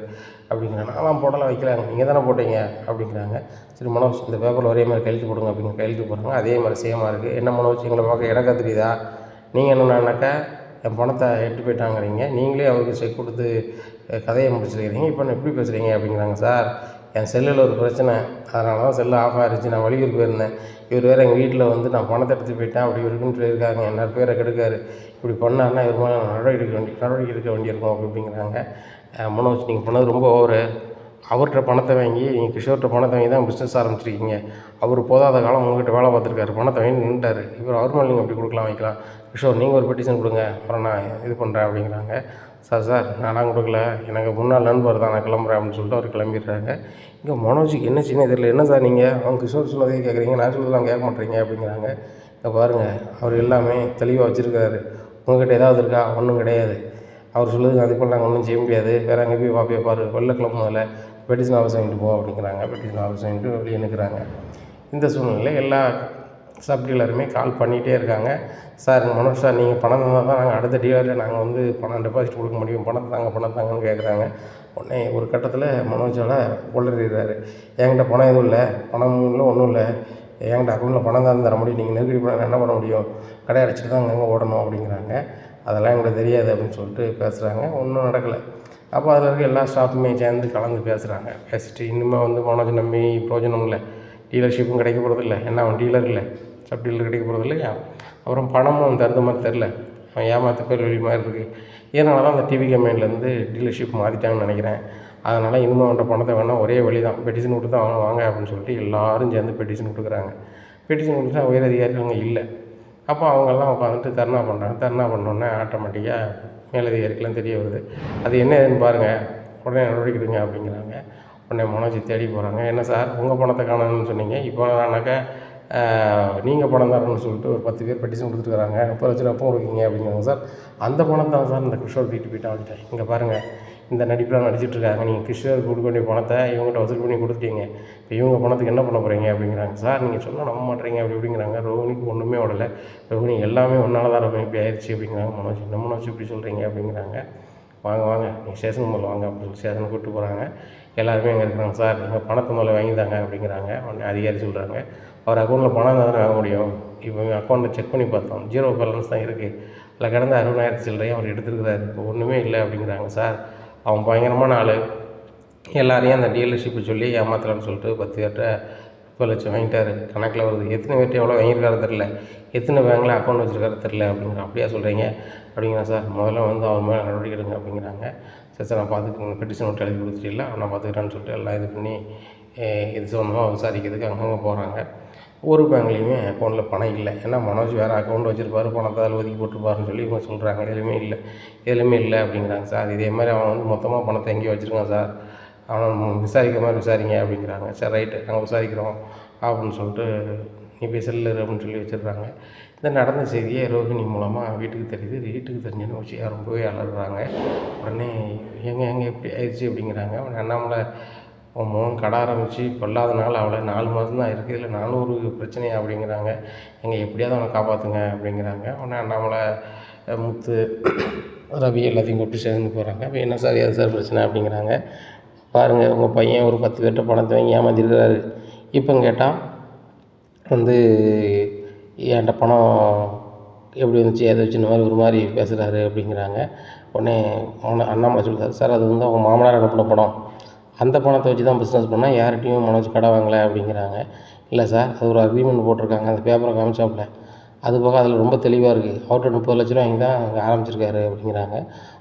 அப்படிங்கிறாங்க. நான்லாம் போடலாம் வைக்கலாங்க, நீங்கள் தானே போட்டீங்க அப்படிங்கிறாங்க. சரி மனோஜ் இந்த பேப்பரில் ஒரே மாதிரி கையெழுத்து போடுங்க அப்படிங்க. கையெழுத்து போடுறாங்க. அதே மாதிரி சேமாக இருக்குது. என்ன மனோஜ் எங்களை பார்க்க எனக்கா தெரியுதா, நீங்கள் என்னன்னாக்கா என் பணத்தை எடுத்து போயிட்டாங்கிறீங்க, நீங்களே அவருக்கு செக் கொடுத்து கதையை முடிச்சிருக்கிறீங்க, இப்போ நான் எப்படி பேசுகிறீங்க அப்படிங்கிறாங்க. சார் என் செல்லில் ஒரு பிரச்சனை, அதனால தான் செல்லு ஆஃப் ஆகிருச்சு, நான் வெளியூர் போயிருந்தேன், இவர் வேறு எங்கள் வீட்டில் வந்து நான் பணத்தை எடுத்து போயிட்டேன் அப்படி இருக்குன்னு சொல்லியிருக்காங்க, என்ன பேரை கெடுக்காரு, இப்படி பண்ணாருன்னா இவர் மேலே நடவடிக்கை எடுக்க வேண்டியிருக்கும் அப்படி அப்படிங்கிறாங்க. மனோஜ் நீங்கள் பண்ணது ரொம்ப ஓவரு, அவர்கிட்ட பணத்தை வாங்கி நீங்கள் கிஷோர்கிட்ட பணத்தை வாங்கி தான் பிஸ்னஸ் ஆரம்பிச்சிருக்கீங்க, அவர் போதாத காலம் உங்கள்கிட்ட வேலை பார்த்துருக்காரு, பணத்தை வாங்கி நின்றுட்டார், இவர் அவர் மேலே நீங்கள் அப்படி கொடுக்கலாம் வைக்கலாம், கிஷோர் நீங்கள் ஒரு பெட்டிஷன் கொடுங்க, அப்புறம் நான் இது பண்ணுறேன் அப்படிங்கிறாங்க. சார் நான்லாம் கொடுக்கல, எனக்கு முன்னாள் நண்பர் தான், நான் கிளம்புறேன் அப்படின்னு சொல்லிட்டு அவர் கிளம்பிடுறாங்க. இங்கே மனோஜுக்கு என்ன சின்ன தெரியல, என்ன சார் நீங்கள் அவங்க கிஷோர் சொன்னதே கேட்குறீங்க, நான் சொல்லுறதெல்லாம் கேட்க மாட்டேறீங்க அப்படிங்கிறாங்க. இங்கே பாருங்கள் அவர் எல்லாமே தெளிவாக வச்சுருக்காரு, உங்கள்கிட்ட ஏதாவது இருக்கா, ஒன்றும் கிடையாது, அவர் சொல்லுறது அதுக்குள்ள நாங்கள் ஒன்றும் செய்ய முடியாது, வேறு அங்கே போய் பார்ப்பே பாரு, வெளில கிளம்புனதில்ல, பெட்டிஷன் ஆஃபீஸ் வாங்கிட்டு போ அப்படிங்கிறாங்க. பெட்டிஷன் ஆஃபீஸ் வாங்கிட்டு வெளியே நிற்கிறாங்க. இந்த சூழ்நிலையில் எல்லா சப் டீலருமே கால் பண்ணிகிட்டே இருக்காங்க. சார் மனோஜ் சார் நீங்கள் பணம் தந்தால் தான் நாங்கள் அடுத்த டீலரில் நாங்கள் வந்து பணம் டெபாசிட் கொடுக்க முடியும், பணம் தாங்கன்னு கேட்குறாங்க. உடனே ஒரு கட்டத்தில் மனோஜால் உளறிடுறாரு, என்கிட்ட பணம் எதுவும் இல்லை, பணம் இல்லை ஒன்றும் இல்லை, என்கிட்ட அக்கௌண்ட்டில் பணம் தான் தர முடியும், நீங்கள் நெருக்கடி பண்ண என்ன பண்ண முடியும், கடை அடைச்சிட்டு தான் அங்கங்கே ஓடணும் அப்படிங்கிறாங்க. அதெல்லாம் எங்களுக்கு தெரியாது அப்படின்னு சொல்லிட்டு பேசுகிறாங்க. ஒன்றும் நடக்கலை. அப்போ அதில் இருக்க எல்லா ஸ்டாஃப்புமே சேர்ந்து கலந்து பேசுகிறாங்க. பேசிட்டு இன்னுமே வந்து மனோஜ் நம்பி பிரயோஜனம் இல்லை, டீலர்ஷிப்பும் கிடைக்க போகிறது இல்லை, என்ன அவன் டீலர் இல்லை, சப் டீலர் கிடைக்க போகிறது இல்லையா, அப்புறம் பணமும் தருந்த மாதிரி தெரில, அவன் ஏமாற்ற பேர் வெளி மாதிரி இருக்குது, இதனால தான் அந்த டிவி கம்பெனிலேருந்து டீலர்ஷிப் மாற்றிட்டாங்கன்னு நினைக்கிறேன். அதனால் இன்னும் அவன்கிட்ட பணத்தை வேணால் ஒரே வழி தான், பெட்டிஷன் கொடுத்து தான் வாங்க அப்படின்னு சொல்லிட்டு எல்லோரும் சேர்ந்து பெட்டிஷன் கொடுக்குறாங்க. பெட்டிஷன் கொடுத்தா உயர் அதிகாரிகள் அங்கே இல்லை. அப்போ அவங்கெல்லாம் உட்காந்துட்டு தர்ணா பண்ணுறாங்க. தர்ணா பண்ணோன்னே ஆட்டோமேட்டிக்காக மேலதிகாரிக்கெலாம் தெரிய வருது, அது என்ன ஏதுன்னு பாருங்கள், உடனே நடவடிக்கை எடுங்க அப்படிங்கிறாங்க. உடனே மனோஜ் தேடி போகிறாங்க. என்ன சார் உங்கள் பணத்தை காணணும்னு சொன்னீங்க, இப்போ ஆனாக்கா நீங்கள் பணம் தரணும்னு சொல்லிட்டு ஒரு 10 பேர் பெட்டிஷன் கொடுத்துருக்குறாங்க, 30 லட்ச ரூபா அப்போ கொடுக்கீங்க அப்படிங்கிறாங்க. சார் அந்த பணம் தான் சார் இந்த கிஷோர் தூக்கிட்டு போயிட்டு வந்துட்டேன், இங்கே பாருங்கள் இந்த நடிப்புலாம் நடிச்சிட்ருக்காங்க. நீங்கள் கிஷோருக்கு கொடுக்க வேண்டிய பணத்தை இவங்ககிட்ட வசூல் பண்ணி கொடுத்துட்டீங்க. இப்போ இவங்க பணத்துக்கு என்ன பண்ண போகிறீங்க அப்படிங்கிறாங்க. சார் நீங்கள் சொன்னால் நம்ப மாட்டேறீங்க அப்படி இப்படிங்கிறாங்க. ரோகிணிக்கு ஒன்றுமே ஓடலை. ரோகிணி எல்லாமே ஒன்றால தான் ரோகிணி இப்படி ஆயிடுச்சு அப்படிங்கிறாங்க. மனோஜ் என்ன மனோஜ் இப்படி சொல்கிறீங்க அப்படிங்கிறாங்க. வாங்க நீங்கள் ஸ்டேஷனுக்கு முதல்ல வாங்க அப்படின்னு சொல்லி ஸ்டேஷனுக்கு கூப்பிட்டு போகிறாங்க. எல்லாருமே அங்கே இருக்கிறாங்க. சார் எங்கள் பணத்தை முதல்ல வாங்கிதாங்க அப்படிங்கிறாங்க. உடனே அதிகாரி சொல்கிறாங்க, அவர் அக்கௌண்ட்டில் பணம் இருந்தால் தானே வாங்க முடியும். இப்போ எங்கள் அக்கௌண்ட்டை செக் பண்ணி பார்த்தோம், 0 பேலன்ஸ் தான் இருக்குது. அதில் கிடந்த 60,000 சில்லறையும் அவர் எடுத்துருக்கிறாரு. இப்போ ஒன்றுமே இல்லை அப்படிங்கிறாங்க. சார் அவன் பயங்கரமான ஆள், எல்லாரையும் அந்த டீலர்ஷிப்பை சொல்லி ஏமாத்தலான்னு சொல்லிட்டு 10 பேர்கிட்ட 30 லட்சம் வாங்கிட்டாரு. கணக்கில் வருது. எத்தனை பேர்ட்டு எவ்வளோ வாங்கியிருக்காரு தெரில, எத்தனை பேங்கில் அக்கௌண்ட் வச்சுருக்காரு தெரில அப்படிங்கிற. அப்படியா சொல்கிறீங்க அப்படிங்கிறா. சார் முதல்ல வந்து அவர் மேலே நடவடிக்கை எடுங்க அப்படிங்கிறாங்க. சரி நான் பார்த்துக்கிறேன், பெட்டிஷன் நோட்டு எழுதி கொடுத்துட்டில்ல நான் பார்த்துக்கிறேன்னு சொல்லிட்டு எல்லாம் இது பண்ணி இது சம்மந்தமாக விசாரிக்கிறதுக்கு அங்கங்கே போகிறாங்க. ஒரு பேங்க்லேயுமே அக்கௌண்ட்டில் பணம் இல்லை. ஏன்னா மனோஜ் வேறு அக்கௌண்ட் வச்சுருப்பாரு, பணத்தை அதில் ஒதுக்கி போட்டுருப்பாருன்னு சொல்லி இவங்க சொல்கிறாங்க. எதுவுமே இல்லை அப்படிங்கிறாங்க. சார் இதே மாதிரி அவன் வந்து மொத்தமாக பணத்தை எங்கேயும் வச்சுருக்கான் சார், அவனை விசாரிக்கிற மாதிரி விசாரிங்க அப்படிங்கிறாங்க. சரி ரைட்டு நாங்கள் விசாரிக்கிறோம் அப்படின்னு சொல்லிட்டு நீ போய் செல்லு அப்படின்னு சொல்லி வச்சிடுறாங்க. இந்த நடந்த செய்தியை ரோகிணி மூலமாக வீட்டுக்கு தெரியுது. வீட்டுக்கு தெரிஞ்சோன்னு வச்சு ரொம்பவே அலறாங்க. உடனே எங்கே எப்படி ஆயிடுச்சு அப்படிங்கிறாங்க. உடனே அண்ணாமலை உன் முகம் கட ஆரம்பித்து பொல்லாத நாள் அவளை 4 மாதம் தான் இருக்குது, இல்லை 400 பிரச்சனையா அப்படிங்கிறாங்க. எப்படியாவது அவனை காப்பாற்றுங்க அப்படிங்கிறாங்க. உடனே அண்ணாமலை முத்து ரவி எல்லாத்தையும் கூப்பிட்டு சேர்ந்து போகிறாங்க. அப்போ என்ன சார் ஏது சார் பிரச்சனை அப்படிங்கிறாங்க. பாருங்கள் உங்கள் பையன் ஒரு 10 பேர்கிட்ட பணத்தை வாங்கி ஏமாற்றிருக்கிறாரு. இப்போ கேட்டால் வந்து என்கிட்ட பணம் எப்படி வந்துச்சு ஏதை வச்சு இந்த மாதிரி ஒரு மாதிரி பேசுகிறாரு அப்படிங்கிறாங்க. உடனே அண்ணாமலை சொல்கிறார், சார் அது வந்து அவங்க மாமனார் அனுப்பின பணம், அந்த பணத்தை வச்சு தான் பிஸ்னஸ் பண்ணால் யார்கிட்டையும் மனோஜ் கடை வாங்கலை அப்படிங்கிறாங்க. இல்லை சார் அது ஒரு அக்ரிமெண்ட் போட்டிருக்காங்க, அந்த பேப்பரை காமிச்சாப்புல, அது போக அதில் ரொம்ப தெளிவாக இருக்குது, அவர்கிட்ட 30 லட்ச ரூபா வாங்கி தான் அங்கே ஆரம்பிச்சிருக்காரு அப்படிங்கிறாங்க.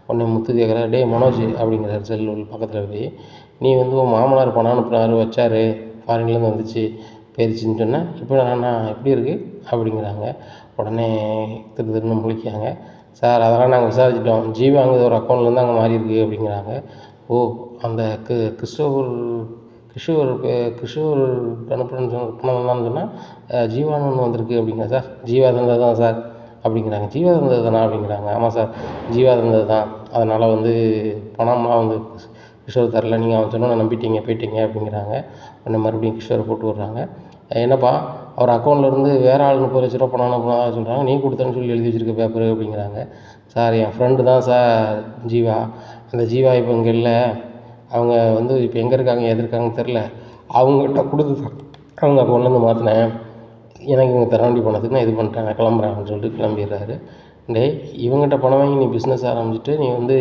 உடனே முத்து கேட்குறாரு, டே மனோஜ் அப்படிங்கிறாரு செல்லூர் பக்கத்தில் போய், நீ வந்து உன் மாமனார் பணம் அனுப்புனாரு வச்சார், ஃபாரின்லேருந்து வந்துச்சு போயிடுச்சின்னு சொன்னேன், இப்போ நான் எப்படி இருக்குது அப்படிங்கிறாங்க. உடனே திருன்னு முழிக்காங்க. சார் அதெல்லாம் நாங்கள் விசாரிச்சிட்டோம், ஜீவாங்க ஒரு அக்கௌண்ட்லேருந்து அங்கே மாறி இருக்குது அப்படிங்கிறாங்க. ஓ அந்த கிஷோர் அனுப்புறேன்னு பணம் தான் சொன்னால் ஜீவான்னு ஒன்று வந்திருக்கு அப்படிங்கிறா. சார் ஜீவா தந்தது தான் சார் அப்படிங்கிறாங்க. ஜீவா தந்தது தானா அப்படிங்கிறாங்க. ஆமாம் சார் ஜீவா தந்தது தான், அதனால் வந்து பணம்லாம் வந்து கிஷோர் தரல, நீங்கள் அவன் சொன்ன நம்பிட்டீங்க போயிட்டீங்க அப்படிங்கிறாங்க. உடனே மறுபடியும் கிஷோரை போட்டு விட்றாங்க. என்னப்பா அவர் அக்கௌண்ட்லேருந்து வேறு ஆள் 30 லட்ச ரூபா பணம் அனுப்புனதாக சொல்கிறாங்க, நீ கொடுத்தேன்னு சொல்லி எழுதி வச்சுருக்க பேப்பரு அப்படிங்கிறாங்க. சார் என் ஃப்ரெண்டு தான் சார் ஜீவா, அந்த ஜீவா இப்போ இங்கே இல்லை, அவங்க வந்து இப்போ எங்கே இருக்காங்க எது இருக்காங்கன்னு தெரில, அவங்ககிட்ட கொடுத்து அவங்க அக்கௌண்ட்லேருந்து மாற்றினேன், எனக்கு இவங்க தர வேண்டிய பணத்துக்கு நான் இது பண்ணிட்டேன், நான் கிளம்புறேன் அப்படின்னு சொல்லிட்டு கிளம்பிடுறாரு. இவங்ககிட்ட பணம் வாங்கி நீ பிஸ்னஸ் ஆரம்பிச்சுட்டு நீ வந்து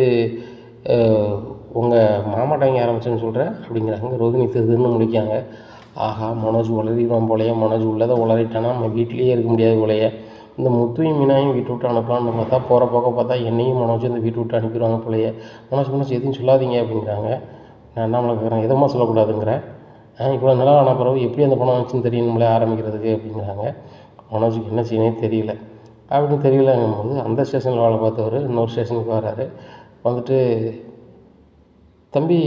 உங்கள் மாமாட்ட வாங்கி ஆரம்பிச்சேன்னு சொல்கிற அப்படிங்கிறாங்க. ரோகிணி திருதுன்னு முடிக்காங்க. ஆஹா மனோஜ் உளறிடுவான் போலையே, மனோஜ் உள்ளதை உளறிட்டானா நம்ம வீட்டிலேயே இருக்க முடியாது போலையே, இந்த முத்துவையும் மீனாயும் வீட்டு விட்டு அனுப்பலான்னு பார்த்தா போகிற போக்க பார்த்தா என்னையும் மனோஜ் இந்த வீட்டு விட்டு அனுப்பிடுவாங்க போலையே, மனோஜ் எதுவும் சொல்லாதீங்க அப்படிங்கிறாங்க. நான் அண்ணாமலை கேட்குறேன், எதமாக சொல்லக்கூடாதுங்கிறேன், இவ்வளோ நல்லா ஆன பிறகு எப்படி அந்த பணம் வந்துச்சுன்னு தெரியணும்ல ஆரம்பிக்கிறதுக்கு அப்படிங்கிறாங்க. மனோஜுக்கு என்ன செய்யணே தெரியல. அப்படின்னு தெரியலங்கும்போது அந்த ஸ்டேஷனில் வேலை பார்த்தவர் இன்னொரு ஸ்டேஷனுக்கு வர்றாரு. வந்துட்டு தம்பி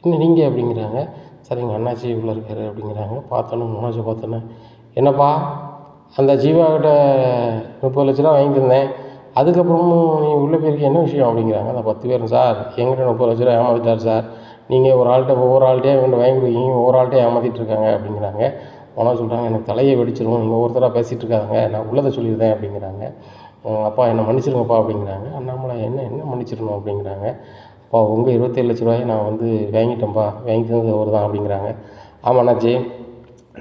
இன்னும் நீங்கள் அப்படிங்கிறாங்க. சார் எங்கள் அண்ணாச்சி இவ்வளோ இருக்கார் அப்படிங்கிறாங்க. பார்த்தோன்னே மனோஜை பார்த்தோன்னே, என்னப்பா அந்த ஜீவாக்கிட்ட 30 லட்ச ரூபா வாங்கி தந்தேன், அதுக்கப்புறமும் நீ உள்ளே போயிருக்க என்ன விஷயம் அப்படிங்கிறாங்க. அந்த 10 பேரும், சார் எங்கிட்ட 30 லட்ச ரூபா ஏமாற்றிட்டார் சார், நீங்கள் ஒவ்வொரு ஆள்கிட்டையும் எங்கிட்ட வாங்கி கொடுக்கீங்க, ஒவ்வொரு ஆள்கிட்டையும் ஏமாற்றிட்டுருக்காங்க அப்படிங்கிறாங்க. மனோஜ் சொல்கிறாங்க, எனக்கு தலையை வெடிச்சிடும், நீங்கள் ஒவ்வொருத்தராக பேசிகிட்டு இருக்காங்க, நான் உள்ளதை சொல்லியிருந்தேன் அப்படிங்கிறாங்க. அப்பா என்னை மன்னிச்சிருங்கப்பா அப்படிங்கிறாங்க. அண்ணாமலை என்ன மன்னிச்சிடணும் அப்படிங்கிறாங்க. அப்பா உங்கள் 27 லட்ச ரூபாயை நான் வந்து வாங்கிட்டேன்ப்பா, வாங்கி தந்தது அவர் தான் அப்படிங்கிறாங்க. ஆமாண்ணாச்சி,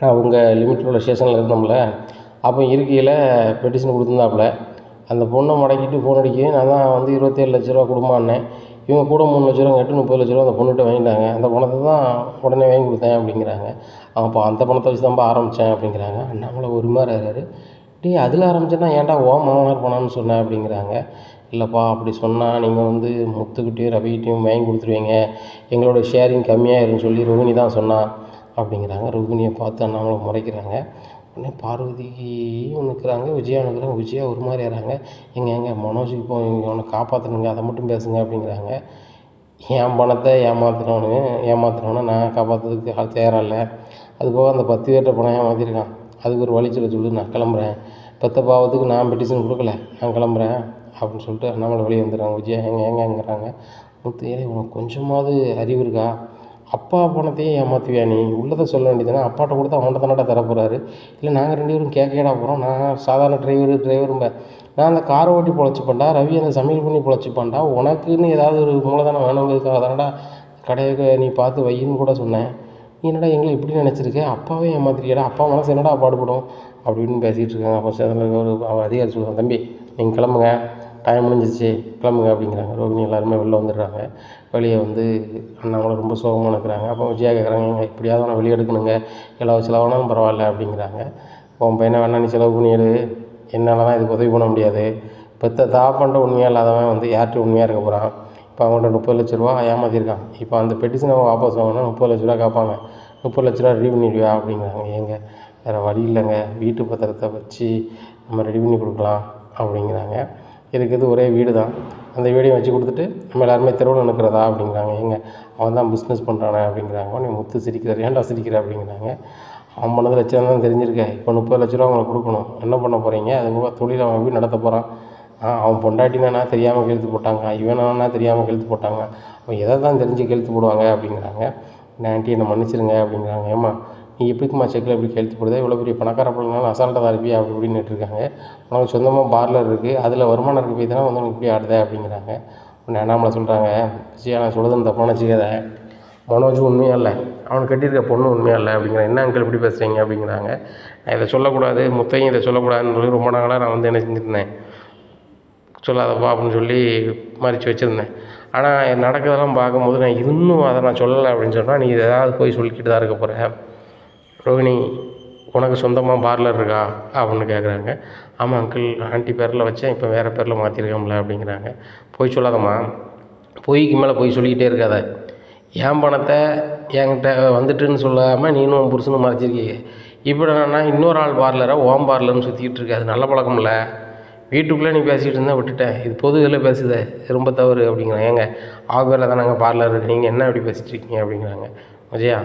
நான் உங்கள் லிமிட்டில் உள்ள ஸ்டேஷனில் இருந்தோம்ல, அப்போ இருக்கையில் பெட்டிஷன் கொடுத்துருந்தாப்புல, அந்த பொண்ணை முடக்கிட்டு ஃபோன் அடிக்க நான் தான் வந்து 27 லட்ச ரூபா கொடுமான்னேன், இவங்க கூட 3 லட்ச ரூபா கேட்டு 30 லட்ச ரூபா அந்த பொண்ணுகிட்ட வாங்கிட்டாங்க, அந்த பணத்தை தான் உடனே வாங்கி கொடுத்தேன் அப்படிங்கிறாங்க. அப்போ அந்த பணத்தை வச்சு தான்ப்பா ஆரம்பித்தேன் அப்படிங்கிறாங்க. அண்ணாமலை ஒரு மாதிரி ஆகிறாரு. அதில் ஆரம்பிச்சேன்னா ஏன்டா மாமனார் பணம்னு சொன்னேன் அப்படிங்கிறாங்க. இல்லைப்பா அப்படி சொன்னால் நீங்கள் வந்து முத்துக்கிட்டையும் ரவிக்கிட்டையும் வாங்கி கொடுத்துருவீங்க, எங்களோட ஷேரிங் கம்மியாயிருன்னு சொல்லி ரோகிணி தான் சொன்னா அப்படிங்கிறாங்க. ரோகிணியை பார்த்து அண்ணாமலை முறைக்கிறாங்க. உடனே பார்வதியும் நிற்கிறாங்க, விஜயா நிற்கிறாங்க. விஜயா ஒரு மாதிரி ஆகிறாங்க. எங்க மனோஜுக்கு இப்போ அவனை காப்பாற்றணுங்க, அதை மட்டும் பேசுங்க அப்படிங்கிறாங்க. என் பணத்தை ஏமாத்தினவனை நான் காப்பாற்றுறதுக்கு ஆள் தயாராக இல்லை, அதுபோக அந்த 10 பேர்கிட்ட பணம் ஏமாற்றிருக்கான், அதுக்கு ஒரு வழி சொல்லி நான் கிளம்புறேன், பெத்த பாவத்துக்கு நான் பெட்டிஷன் கொடுக்கல, நான் கிளம்புறேன் அப்படின்னு சொல்லிட்டு அண்ணாமலை வெளியே வந்துடுறாங்க. விஜயா எங்கேங்கிறாங்க. முத்து உனக்கு கொஞ்சமாவது அறிவு இருக்கா? அப்பா பணத்தையே ஏமாற்றுவியா நீ? உள்ளதை சொல்ல வேண்டியதுதானே. அப்பாட்ட கொடுத்தா அவன்கிட்ட தானடா தரப்போகிறாரு. இல்லை நாங்கள் 2 பேரும் கேட்கடா போகிறோம். நான் சாதாரண டிரைவரும்பேன். நான் அந்த காரை ஓட்டி பொழைச்சிப்பேன்டா. ரவி அந்த சமையல் பண்ணி பொழைச்சிப்பான்டா. உனக்குன்னு ஏதாவது ஒரு மூலதனம் வேணுங்கிறதுக்காக தானடா கடையை நீ பார்த்து வையின்னு கூட சொன்னேன். நீ என்னடா எங்களை இப்படி நினச்சிருக்க? அப்பாவே ஏமாத்திரியாடா. அப்பா மனசு என்னடா பாடுபடும் அப்படின்னு பேசிகிட்டு இருக்காங்க. அப்போ சேதனில் ஒரு அதிகாரி சொல்கிறாங்க, தம்பி நீங்கள் கிளம்புங்க, டைம் முடிஞ்சிருச்சு கிளம்புங்க அப்படிங்கிறாங்க. ரோகிணி எல்லாருமே வெளில வந்துடுறாங்க. வெளியே வந்து அண்ணாமலை ரொம்ப சோகமாக இருக்கிறாங்க. அப்போ விஜயா கேட்குறாங்க, எங்க எப்படியாவது அவனை வெளியே எடுக்கணுங்க, எல்லாம் செலவானாலும் பரவாயில்ல அப்படிங்கிறாங்க. உன் பையனை வேணா நீ செலவு பண்ணி எடு, என்னால் தான் இதுக்கு உதவி பண்ண முடியாது. பெற்ற தாப்பன்ட்ட உண்மையாக இல்லாதவன் வந்து யார்கிட்ட உண்மையாக இருக்க போகிறான்? இப்போ அவங்கள்ட்ட 30 லட்ச ரூபா ஏமாற்றிருக்கான். இப்போ அந்த பெட்டிஷனை வாபஸ் வாங்கினா 30 லட்ச ரூபா கேட்பாங்க. 30 லட்ச ரூபா ரெடி பண்ணிடுவியா அப்படிங்கிறாங்க. ஏங்க வேறு வழி இல்லைங்க, வீட்டு பத்திரத்தை வச்சு நம்ம ரெடி பண்ணி கொடுக்கலாம் அப்படிங்கிறாங்க. இருக்கிறது ஒரே வீடு தான், அந்த வீடையும் வச்சு கொடுத்துட்டு நம்ம எல்லாருமே தெருவில் நிற்கிறதா அப்படிங்கிறாங்க. ஏங்க அவன் தான் பிஸ்னஸ் பண்ணுறானே அப்படிங்கிறாங்க. நீ முத்து சிரிக்கிறார், ஏன்டா சிரிக்கிற அப்படிங்கிறாங்க. அவன் பண்ணது லட்சம் தான் தெரிஞ்சிருக்கேன். இப்போ 30 லட்ச ரூபா அவங்களுக்கு கொடுக்கணும், என்ன பண்ண போகிறீங்க? அது போக தொழில் அவன் எப்படி நடத்த போகிறான்? அவன் பொண்டாட்டினா தெரியாமல் கெழுத்து போட்டாங்க, இவனா தெரியாமல் கெழுத்து போட்டாங்க, அவன் எதை தான் தெரிஞ்சு கெழுத்து போடுவாங்க அப்படிங்கிறாங்க. ஆண்டி என்னை மன்னிச்சிருங்க அப்படிங்கிறாங்க. ஏம்மா நீ எப்படிக்குமா செக்கில் எப்படி கெழுத்து போடுதே? இவ்வளோ பெரிய பணக்கார பிள்ளைனாலும் அசால்ட்டாக தான் இருப்பியா அப்படி இப்படின்னு இருக்காங்க. உனக்கு சொந்தமாக பார்லர் இருக்குது, அதில் வருமானம் இருக்குது, போய் தானே வந்து உனக்கு இப்படி ஆடுதே அப்படிங்கிறாங்க. உடனே அண்ணாமலை சொல்கிறாங்க, சரி நான் சொல்லுதுன்னு தப்பாக நினச்சிக்காத, மனோஜ் உண்மையாக இல்லை, அவனுக்கு கட்டியிருக்க பொண்ணு உண்மையாக இல்லை அப்படிங்கிற. என்ன அங்கிள் இப்படி பேசுகிறீங்க அப்படிங்கிறாங்க. நான் இதை சொல்லக்கூடாது, முத்தையும் இதை சொல்லக்கூடாதுன்னு சொல்லி ரொம்ப நாளாக நான் வந்து என்ன செஞ்சுருந்தேன், சொல்லாதப்பா அப்படின்னு சொல்லி மறைச்சி வச்சுருந்தேன். ஆனால் நடக்கிறதெல்லாம் பார்க்கும்போது நான் இன்னும் அதை நான் சொல்லலை அப்படின்னு சொன்னால் நீ ஏதாவது போய் சொல்லிக்கிட்டு தான் இருக்க போகிற. ரோகிணி உனக்கு சொந்தமாக பார்லர் இருக்கா அப்படின்னு கேட்குறாங்க. ஆமாம் அங்கிள், ஆண்டி பேரில் வச்சேன், இப்போ வேறு பேரில் மாற்றிருக்கோம்ல அப்படிங்கிறாங்க. போய் சொல்லாதம்மா, பொய்க்கு மேலே போய் சொல்லிக்கிட்டே இருக்காத. என் பணத்தை என்கிட்ட வந்துட்டுன்னு சொல்லாமல் நீனும் உன் புருஷனும் மறைச்சிருக்கீங்க. இப்போ என்னன்னா இன்னொரு ஆள் பார்லரை ஓம் பார்லர்னு சுற்றிக்கிட்டு இருக்கு. அது நல்ல பழக்கம் இல்லை. வீட்டுக்குள்ளே நீ பேசிகிட்டு இருந்தால் விட்டுட்டேன், இது பொது இதில் பேசுதே, ரொம்ப தவறு அப்படிங்கிறாங்க. ஏங்க பேரில் தான் நாங்கள் பார்லர் இருக்குது, நீங்கள் என்ன இப்படி பேசிகிட்டு இருக்கீங்க அப்படிங்கிறாங்க. விஜயா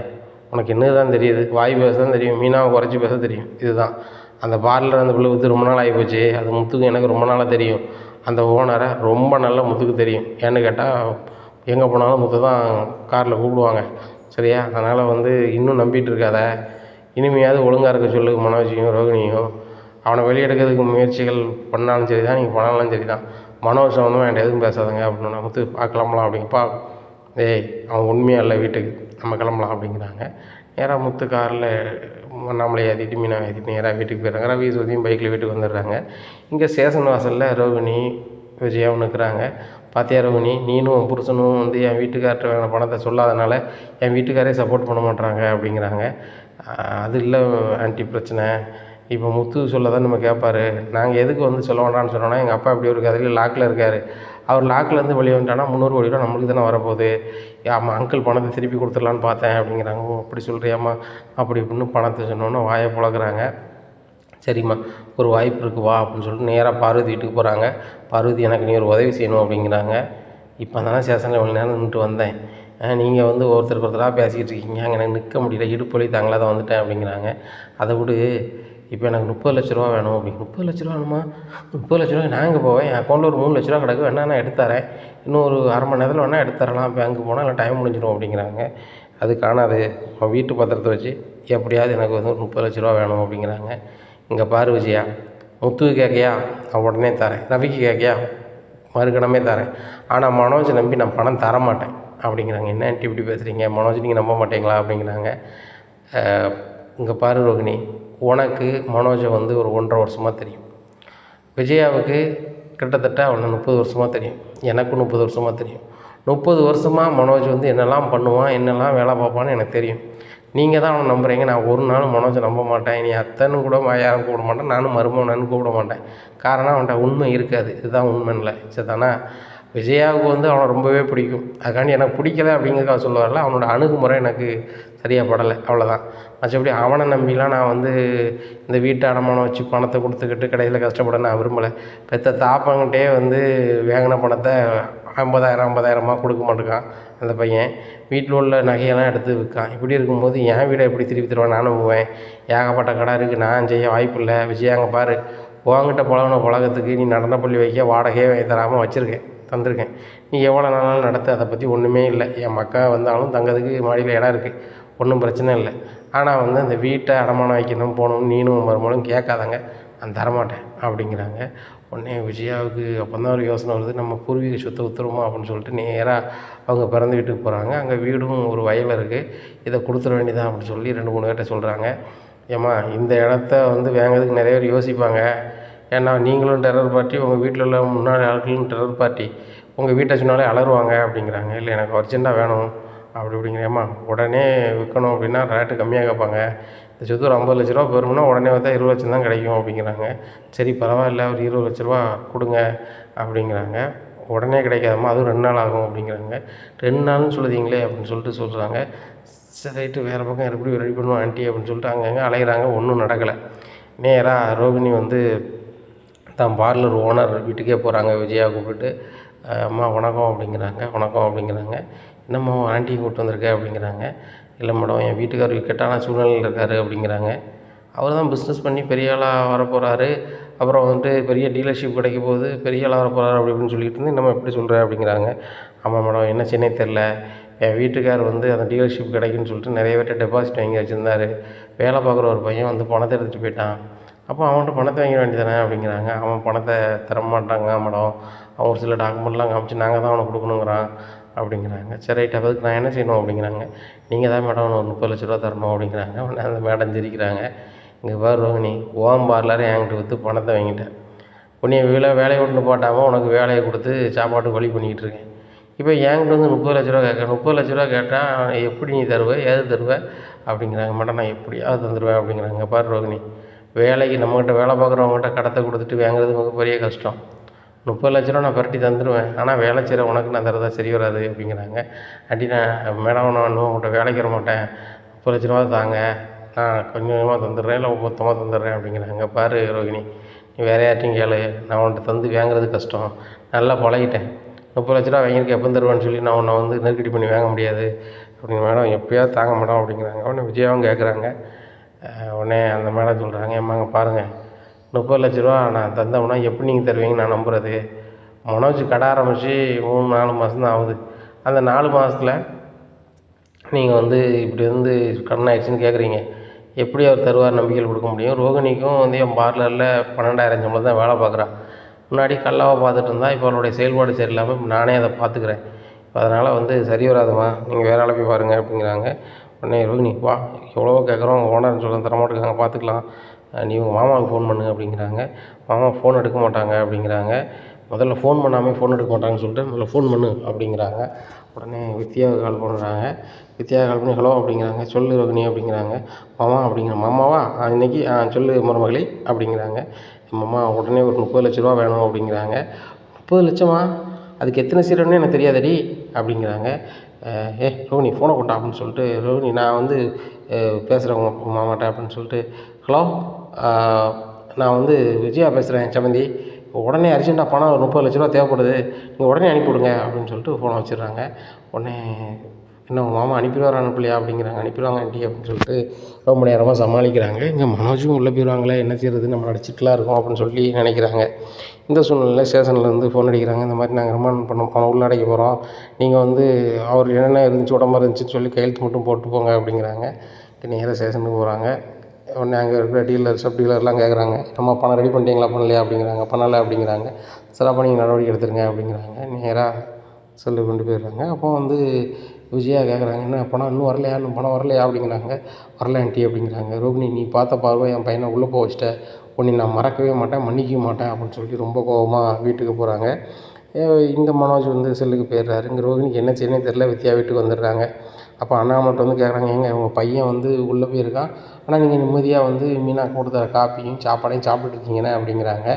உனக்கு என்ன தான் தெரியுது? வாய் பேச தான் தெரியும், மீனாவை குறைச்சி பேச தெரியும். இதுதான் அந்த பார்லர் அந்த பிள்ளை விற்று ரொம்ப நாள் ஆகி போச்சு. அது முத்துக்கு எனக்கு ரொம்ப நாளாக தெரியும். அந்த ஓனரை ரொம்ப நல்ல முத்துக்கு தெரியும். ஏன்னு கேட்டால் எங்கே போனாலும் முத்து தான் காரில் கூப்பிடுவாங்க. சரியா? அதனால் வந்து இன்னும் நம்பிட்டு இருக்காத. இனிமையாவது ஒழுங்காக இருக்க சொல்லு மனோஜையும் ரோகிணியும். அவனை வெளியெடுக்கிறதுக்கு முயற்சிகள் பண்ணாலும் சரி தான், நீங்கள் பண்ணாலும் சரி தான். மனோஜ் வந்து வேண்டாம் எதுவும் பேசாதுங்க அப்படின்னா முத்து கிளம்பலாம் அப்படிங்கப்பா. அவன் உண்மையாக இல்லை, வீட்டுக்கு நம்ம கிளம்பலாம் அப்படிங்கிறாங்க. நேராக முத்து காரில் நம்மளை ஏற்றிட்டு மீனை ஏற்றிட்டு நேராக வீட்டுக்கு போயிடுறாங்க. ரவி சுதியும் பைக்கில் வீட்டுக்கு வந்துடுறாங்க. இங்கே ஸ்டேஷன் வாசலில் ரோகிணி விஜயாவும் நிற்கிறாங்க. பார்த்தியா ரோகிணி, நீனும் உன் புருஷனும் வந்து என் வீட்டுக்கார்ட்ட வேணும் பணத்தை சொல்லாதனால என் வீட்டுக்காரே சப்போர்ட் பண்ண மாட்டாங்க அப்படிங்கிறாங்க. அது இல்லை ஆண்டி பிரச்சனை, இப்போ முத்து சொல்ல தான் நம்ம கேட்பாரு. நாங்கள் எதுக்கு வந்து சொல்ல வேண்டாம்னு சொன்னோன்னா, எங்கள் அப்பா இப்படி ஒரு கதையில் லாக்கில் இருக்கார், அவர் லாக்கிலேருந்து வெளியே வந்துட்டானா 300 கோடி ரூபா நம்மளுக்கு தானே வரப்போகுது. ஆமாம் அங்கிள் பணத்தை திருப்பி கொடுத்துடலான்னு பார்த்தேன் அப்படிங்கிறாங்க. ஓ அப்படி சொல்கிறியாம்மா அப்படி இப்படின்னு பணத்தை சொன்னோன்னே வாயை புழக்கிறாங்க. சரிம்மா ஒரு வாய்ப்பு இருக்குது வா அப்படின்னு சொல்லிட்டு நேராக பார்வதி வீட்டுக்கு போகிறாங்க. பார்வதி எனக்கு நீ ஒரு உதவி செய்யணும் அப்படிங்கிறாங்க. இப்போ தானே ஸ்டேஷனில் இவ்வளோ நேரம் நின்றுட்டு வந்தேன், நீங்கள் வந்து ஒருத்தராக பேசிக்கிட்டு இருக்கீங்க, அங்கே எனக்கு நிற்க முடியல, இடுப்பு வலி தாங்களாக தான் வந்துட்டேன் அப்படிங்கிறாங்க. அதை விடு, இப்போ எனக்கு 30 லட்ச ரூபா வேணும் அப்படின்னு. 30 லட்ச ரூபா வேணுமா? 30 லட்ச ரூபா நான் எங்கே போவேன்? என் அக்கௌண்ட்டில் ஒரு 3 லட்ச ரூபா கிடக்கு, வேணா நான் எடுத்துறேன், இன்னும் ஒரு அரை மணி நேரத்தில் வேணால் எடுத்துடலாம், பேங்க்கு போனால் இல்லை டைம் முடிஞ்சிடும் அப்படிங்கிறாங்க. அது காணாது, அவன் வீட்டு பத்திரத்தை வச்சு எப்படியாவது எனக்கு வந்து ஒரு 30 லட்ச ரூபா வேணும் அப்படிங்கிறாங்க. இங்கே பாரு விஜயா, முத்துக்கு கேட்கையா நான் உடனே தரேன், ரவிக்கு கேட்கையா மறுகணமே தரேன், ஆனால் மனோஜை நம்பி நான் பணம் தரமாட்டேன் அப்படிங்கிறாங்க. என்ன ஆண்டி இப்படி பேசுகிறீங்க, மனோஜ் நீங்கள் நம்ப மாட்டீங்களா அப்படிங்கிறாங்க. இங்கே பாரு ரோகிணி, உனக்கு மனோஜை வந்து ஒரு 1.5 வருஷமாக தெரியும், விஜயாவுக்கு கிட்டத்தட்ட அவனை 30 வருஷமாக தெரியும், எனக்கும் 30 வருஷமாக தெரியும். 30 வருஷமாக மனோஜ் வந்து என்னெல்லாம் பண்ணுவான், என்னெல்லாம் வேலை பார்ப்பான்னு எனக்கு தெரியும். நீங்கள் தான் அவனை நம்புகிறீங்க. நான் ஒரு நாள் மனோஜை நம்ப மாட்டேன், நீ அத்தைன்னு கூட யாரும் கூப்பிட மாட்டேன், நானும் மருமகனன்னு கூப்பிட மாட்டேன். காரணம் அவன்கிட்ட உண்மை இருக்காது, இதுதான் உண்மைன்னு சரி தானே. விஜயாவுக்கு வந்து அவனை ரொம்பவே பிடிக்கும், அதுக்காண்டி எனக்கு பிடிக்கல அப்படிங்கிறதுக்காக சொல்ல வரல, அவனோட அணுகுமுறை எனக்கு சரியாக படலை, அவ்வளோதான். மற்றபடி அவனை நம்பிலாம் நான் வந்து இந்த வீட்டை அடமானம் வச்சு பணத்தை கொடுத்துக்கிட்டு கடைசியில் கஷ்டப்பட நான் விரும்பலை. பெற்ற தாப்பங்கிட்டே வந்து வாங்கின பணத்தை 50,000 கொடுக்க மாட்டேங்கான் அந்த பையன், வீட்டில் உள்ள நகையெல்லாம் எடுத்து விற்கான். இப்படி இருக்கும்போது என் வீடை எப்படி திருப்பி தருவேன்? நானும் போவேன், ஏகப்பட்ட கடை இருக்குது, நான் செய்ய வாய்ப்பு இல்லை. விஜயாங்க பாரு, உங்ககிட்ட பழகின பழக்கத்துக்கு நீ நடன பள்ளி வைக்க வாடகையே தராமல் வச்சுருக்கேன். தந்திருக்கேன். நீ எவ்வளோ நாளாலும் நடத்து, அதை பற்றி ஒன்றுமே இல்லை. என் மக்கா வந்தாலும் தங்கிறதுக்கு மாடியில் இடம் இருக்குது, ஒன்றும் பிரச்சனை இல்லை. ஆனால் வந்து அந்த வீட்டை அடமானம் வைக்கணும் போகணும் நீனும் மருமகளும் கேட்காதாங்க, நான் தரமாட்டேன் அப்படிங்கிறாங்க. உடனே விஜயாவுக்கு அப்போ தான் ஒரு யோசனை வருது, நம்ம பூர்வீக சொத்தை விற்றுருமா அப்படின்னு சொல்லிட்டு நேராக அவங்க பிறந்த வீட்டுக்கு போகிறாங்க. அங்கே வீடும் ஒரு வயல் இருக்குது, இதை கொடுத்துட வேண்டியதான் அப்படின்னு சொல்லி 2-3 பேர்கிட்ட சொல்கிறாங்க. ஏம்மா இந்த இடத்த வந்து வாங்கிறதுக்கு நிறைய பேர் யோசிப்பாங்க, ஏன்னா நீங்களும் டெரர் பார்ட்டி, உங்கள் வீட்டில் உள்ள முன்னாடி ஆட்களும் டெரர் பார்ட்டி, உங்கள் வீட்டை சொன்னாலே அலறுவாங்க அப்படிங்கிறாங்க. இல்லை எனக்கு அர்ஜென்ட்டாக வேணும் அப்படி இப்படிங்கிறேம்மா. உடனே விற்கணும் அப்படின்னா ரேட்டு கம்மியாக கேட்பாங்க. இந்த சொத்து ஒரு 50 லட்ச ரூபா போயிருமுன்னா உடனே பார்த்தா 20 லட்சம் தான் கிடைக்கும் அப்படிங்கிறாங்க. சரி பரவாயில்ல, ஒரு 20 லட்ச ரூபா கொடுங்க அப்படிங்கிறாங்க. உடனே கிடைக்காதம்மா, அதுவும் 2 நாள் ஆகும் அப்படிங்கிறாங்க. 2 நாள்னு சொல்லுதீங்களே அப்படின்னு சொல்கிறாங்க. சரி ரைட்டு, வேறு பக்கம் எப்படி ரெடி பண்ணுவோம் ஆண்டி அப்படின்னு சொல்லிட்டு அங்கங்கே அலைகிறாங்க. ஒன்றும் நடக்கலை. நேராக ரோகிணி வந்து தான் பார்லர் ஓனர் வீட்டுக்கே போகிறாங்க. விஜயா கூப்பிட்டு, அம்மா வணக்கம் அப்படிங்கிறாங்க. வணக்கம் அப்படிங்கிறாங்க. என்னம்மா ஆண்டியை கூப்பிட்டு வந்திருக்க அப்படிங்கிறாங்க. இல்லை மேடம், என் வீட்டுக்காரர் இக்கட்டான சூழ்நிலையில் இருக்கார் அப்படிங்கிறாங்க. அவர் தான் பிஸ்னஸ் பண்ணி பெரிய ஆளாக வரப்போகிறாரு, அப்புறம் வந்துட்டு பெரிய டீலர்ஷிப் கிடைக்க போகுது, பெரிய ஆளாக வரப்போகிறாரு அப்படி இப்படின்னு சொல்லிட்டு இருந்து நம்ம எப்படி சொல்கிற அப்படிங்கிறாங்க. ஆமாம் மேடம், என்ன சென்னை தெரில, என் வீட்டுக்காரர் வந்து அந்த டீலர்ஷிப் கிடைக்குன்னு சொல்லிட்டு நிறைய பேர்ட்ட டெபாசிட் வாங்கி வச்சுருந்தாரு. வேலை பார்க்குற ஒரு பையன் வந்து பணத்தை எடுத்துகிட்டு போயிட்டான். அப்போ அவன்கிட்ட பணத்தை வாங்க வேண்டியதானே அப்படிங்கிறாங்க. அவன் பணத்தை தரமாட்டாங்க மேடம், அவன் ஒரு சில டாக்குமெண்ட்லாம் காமிச்சு நாங்கள் தான் அவனை கொடுக்கணுங்கிறான் அப்படிங்கிறாங்க. சரி ரைட், அதுக்கு நான் என்ன செய்யணும் அப்படிங்கிறாங்க. நீங்கள் தான் மேடம் ஒரு 30 லட்ச ரூபா தரணும் அப்படிங்கிறாங்க. உடனே அந்த மேடம் சிரிக்கிறாங்க. இங்கே பாரு ரோகிணி, ஓம் பார்லரை என்கிட்ட விற்று பணத்தை வாங்கிட்டேன், உன்னைய வேலையை விட்டு போட்டாமல் உனக்கு வேலையை கொடுத்து சாப்பாட்டுக்கு வழி பண்ணிக்கிட்டு இருக்கேன். இப்போ என்கிட்ட வந்து 30 லட்ச ரூபா கேட்குறேன். 30 லட்ச ரூபா கேட்டால் எப்படி நீ தருவ, ஏது தருவ அப்படிங்கிறாங்க. மேடம் நான் எப்படியாவது தந்துடுவேன் அப்படிங்கிறாங்க. பாரு ரோகிணி, வேலைக்கு நம்மகிட்ட வேலை பார்க்குறவங்ககிட்ட கடத்தை கொடுத்துட்டு வாங்குறது மிகப்பெரிய கஷ்டம். 30 லட்ச ரூபா நான் பரட்டி தந்துடுவேன், ஆனால் வேலை செய்கிற உனக்கு நான் தரதா சரி வராது அப்படிங்கிறாங்க. ஆண்டி நான் மேடம் நான் இன்னும் உங்கள்கிட்ட வேலைக்கு வர மாட்டேன், 30 லட்ச ரூபா தாங்க, நான் கொஞ்சம் கொஞ்சமாக தந்துடுறேன், இல்லை மொத்தமாக தந்துடுறேன் அப்படிங்கிறாங்க. பாரு ரோகிணி, நீ வேறு யார்ட்டையும் கேளு, நான் உன்கிட்ட தந்து வாங்குறது கஷ்டம், நல்லா பழகிட்டேன். 30 லட்ச ரூபா வாங்கியிருக்க எப்போ தருவேன்னு சொல்லி நான் உன்னை வந்து நெருக்கடி பண்ணி வாங்க முடியாது அப்படிங்க. மேடம் எப்படியாவது தாங்க மேடம் அப்படிங்கிறாங்க. உடனே விஜயாவும் கேட்குறாங்க. உடனே அந்த மேடம் சொல்கிறாங்க, ஏம்மாங்க பாருங்கள், 30 லட்ச ரூபா நான் தந்தோம்னா எப்படி நீங்கள் தருவீங்கன்னு நான் நம்புறது. மனோஜ் கடை ஆரம்பித்து 3-4 மாதம் தான் ஆகுது. அந்த 4 மாதத்தில் நீங்கள் வந்து இப்படி வந்து கடன் ஆயிடுச்சுன்னு கேட்குறீங்க, எப்படி அவர் தருவார் நம்பிக்கையில் கொடுக்க முடியும். ரோகிணிக்கும் வந்து என் பார்லரில் 12,000 சம்பளம் தான் வேலை பார்க்குறான். முன்னாடி கல்லாவை பார்த்துட்டு இருந்தால் இப்போ அவளுடைய செயல்பாடு சரியில்லாமல் நானே அதை பார்த்துக்கிறேன். இப்போ அதனால் வந்து சரி வராதுமா, நீங்கள் வேறு ஆளை போய் பாருங்கள் அப்படிங்கிறாங்க. உடனே ரோகிணி வா, எவ்வளவோ கேட்குறோம், ஓனர்னு சொல்ல தரமாட்டேங்காங்க, பார்த்துக்கலாம், நீ உங்கள் மாமாவுக்கு ஃபோன் பண்ணு அப்படிங்கிறாங்க. மாமா ஃபோன் எடுக்க மாட்டாங்க அப்படிங்கிறாங்க. முதல்ல ஃபோன் பண்ணாமல் ஃபோன் எடுக்க மாட்டாங்கன்னு சொல்லிட்டு முதல்ல ஃபோன் பண்ணு அப்படிங்கிறாங்க. உடனே வித்யாவுக்கு கால் பண்ணுறாங்க. வித்யாவுக்கு கால் பண்ணி ஹலோ அப்படிங்கிறாங்க. சொல்லு ரோகிணி அப்படிங்கிறாங்க. மாமா அப்படிங்கிற மாமாவா இன்றைக்கி சொல்லு மருமகளே அப்படிங்கிறாங்க. மாமா உடனே ஒரு 30 லட்ச ரூபா வேணும் அப்படிங்கிறாங்க. 30 லட்சமா, அதுக்கு எத்தனை சீரன்னு எனக்கு தெரியாதடி அப்படிங்கிறாங்க. ரோகிணி ஃபோனை கொண்டா அப்படின்னு சொல்லிட்டு, ரோகிணி நான் வந்து பேசுகிறேன் உங்கள் மாமாட்ட அப்படின்னு சொல்லிட்டு, ஹலோ நான் வந்து விஜயா பேசுகிறேன் சமந்தி, உடனே அர்ஜென்ட்டாக பணம் ஒரு 30 லட்ச ரூபா தேவைப்படுது, நீங்கள் உடனே அனுப்பிவிடுங்க அப்படின்னு சொல்லிட்டு ஃபோனை வச்சிடுறாங்க. உடனே என்ன உங்கள் மாமா அனுப்பிடுவார் அனுப்பலையா அப்படிங்கிறாங்க. அனுப்பிடுவாங்க ஆண்டி அப்படின்னு சொல்லிட்டு ரொம்ப நேரமாக சமாளிக்கிறாங்க. இங்கே மனோஜும் உள்ளே போயிடுவாங்களே, என்ன செய்கிறது, நம்மளோட சிக்கலாக இருக்கும் அப்படின்னு சொல்லி நினைக்கிறாங்க. இந்த சூழ்நிலையில் ஸ்டேஷன்லேருந்து ஃபோன் அடிக்கிறாங்க. இந்த மாதிரி நாங்கள் ரிமாண்ட் பண்ண பணம் உள்ள அடைக்க போகிறோம், நீங்கள் வந்து அவர் என்னென்ன இருந்துச்சு உடம்பு இருந்துச்சுன்னு சொல்லி கையெழுத்து மட்டும் போட்டு போங்க அப்படிங்கிறாங்க. நேராக ஸ்டேஷனுக்கு போகிறாங்க. உடனே அங்கே இருக்கிற டீலர் சப் டீலர்லாம் கேட்குறாங்க, நம்ம பணம் ரெடி பண்ணிட்டீங்களா, பண்ணலையா அப்படிங்கிறாங்க. பண்ணலை அப்படிங்கிறாங்க. சரி அப்போ நீங்கள் நடவடிக்கை எடுத்துருங்க அப்படிங்கிறாங்க. நேராக சொல்லி கொண்டு போயிடுறாங்க. அப்போ வந்து விஜயா கேட்குறாங்க, என்ன பணம் இன்னும் வரலையா, இன்னும் பணம் வரலையா அப்படிங்கிறாங்க. வரல ஆண்டி அப்படிங்கிறாங்க. ரோகிணி நீ பார்த்த பார்வை என் பையனை உள்ளே போக வச்சிட்ட, உன்னை நான் மறக்கவே மாட்டேன், மன்னிக்கவே மாட்டேன் அப்படின்னு சொல்லி ரொம்ப கோபமாக வீட்டுக்கு போகிறாங்க. இங்கே மனோஜ் வந்து செல்லுக்கு போயிடுறாரு. இங்கே ரோகிணிக்கு என்ன செய்யணும்னு தெரில, வித்யா வீட்டுக்கு வந்துடுறாங்க. அப்போ அண்ணாமலை வந்து கேட்குறாங்க, ஏங்க உங்கள் பையன் வந்து உள்ளே போயிருக்கான், ஆனால் நீங்கள் நிம்மதியாக வந்து மீனா கொடுத்துற காப்பியும் சாப்பாடையும் சாப்பிட்டுருக்கீங்கண்ணே அப்படிங்கிறாங்க.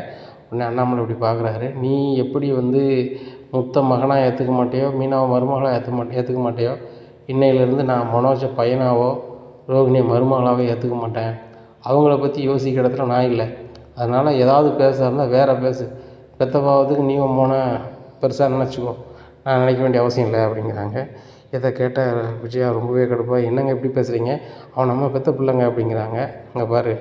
உடனே அண்ணாமலை இப்படி பார்க்குறாரு, நீ எப்படி வந்து மூத்த மகனாக ஏற்றுக்க மாட்டேயோ, மீனாவை மருமகளாக ஏற்றுக்க மாட்டேயோ, இன்னையிலேருந்து நான் மனோஜை பையனாவோ ரோகிணியை மருமகளாகவே ஏற்றுக்க மாட்டேன். அவங்கள பற்றி யோசிக்கிற இடத்துல நான் இல்லை. அதனால் ஏதாவது பேசுகிறதா இருந்தால் வேறு பேசு, பெத்த பாவத்துக்கு நீ போன பெருசாக நினச்சிக்கோ, நான் நினைக்க வேண்டிய அவசியம் இல்லை அப்படிங்கிறாங்க. இதை கேட்ட விஜயா ரொம்பவே கடுப்பாக, என்னங்க எப்படி பேசுகிறீங்க, அவன் நம்ம பெத்த பிள்ளைங்க அப்படிங்கிறாங்க. அங்கே பாரு,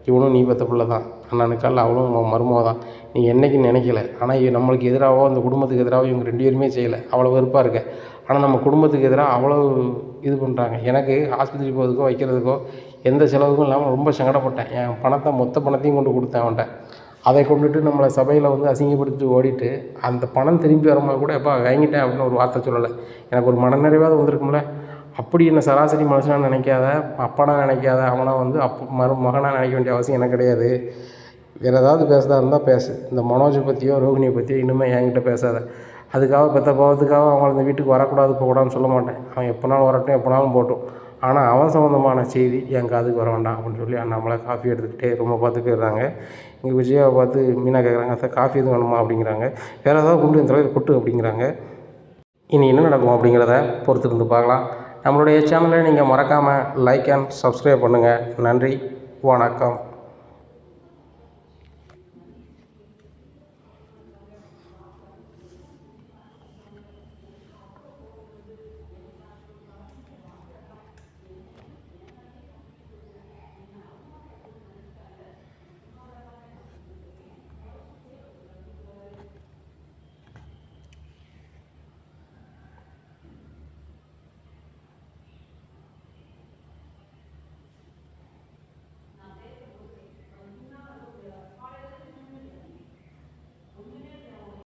இவனும் நீ பெத்த பிள்ளை தான், அண்ணனுக்கால் அவளும் மருமக தான், நீ என்றைக்கு நினைக்கல. ஆனால் நம்மளுக்கு எதிராகவோ அந்த குடும்பத்துக்கு எதிராகவோ இவங்க 2 பேருமே செய்யலை. அவ்வளோ வெறுப்பாக இருக்க. ஆனால் நம்ம குடும்பத்துக்கு எதிராக அவ்வளோ இது பண்ணுறாங்க. எனக்கு ஆஸ்பத்திரி போகிறதுக்கோ வைக்கிறதுக்கோ எந்த செலவுக்கும் இல்லாமல் ரொம்ப சங்கடப்பட்டேன். என் பணத்தை மொத்த பணத்தையும் கொண்டு கொடுத்தேன் அவன்கிட்ட. அதை கொண்டுட்டு நம்மளை சபையில் வந்து அசிங்கப்படுத்திட்டு ஓடிட்டு அந்த பணம் திரும்பி வரும்போது கூட எப்பா வாங்கிட்டேன் அப்படின்னு ஒரு வார்த்தை சொல்லலை. எனக்கு ஒரு மனநிறைவாக வந்திருக்கும்ல. அப்படி என்ன சராசரி மனுஷனாக நினைக்காத, அப்பனா நினைக்காத, அவனை வந்து மகனாக நினைக்க வேண்டிய அவசியம் எனக்கு கிடையாது. வேறு ஏதாவது பேசுகிறதா இருந்தால் பேசு. இந்த மனோஜை பற்றியோ ரோகிணியை பற்றியோ இனிமேல் என்கிட்ட பேசாத. அதுக்காக பெற்ற பாவத்துக்காக அவங்கள இந்த வீட்டுக்கு வரக்கூடாது போகக்கூடாதுன்னு சொல்ல மாட்டேன். அவன் எப்போனாலும் வரட்டும், எப்போனாலும் போட்டும். ஆனால் அவன் சம்மந்தமான செய்தி என் காதுக்கு வர வேண்டாம் அப்படின்னு சொல்லி அண்ணாமலை காஃபி எடுத்துக்கிட்டே ரொம்ப பார்த்து போயிடுறாங்க. இங்கே விஜயாவை பார்த்து மீனா கேட்குறாங்க, சார் காஃபி எதுவும் வேணுமா அப்படிங்கிறாங்க. வேறு ஏதாவது கொண்டு இந்த தலையில் கொட்டு அப்படிங்கிறாங்க. இனி என்ன நடக்கும் அப்படிங்கிறத பொறுத்திருந்து பார்க்கலாம். நம்மளுடைய சேனலை நீங்கள் மறக்காமல் லைக் அண்ட் சப்ஸ்கிரைப் பண்ணுங்கள். நன்றி, வணக்கம்.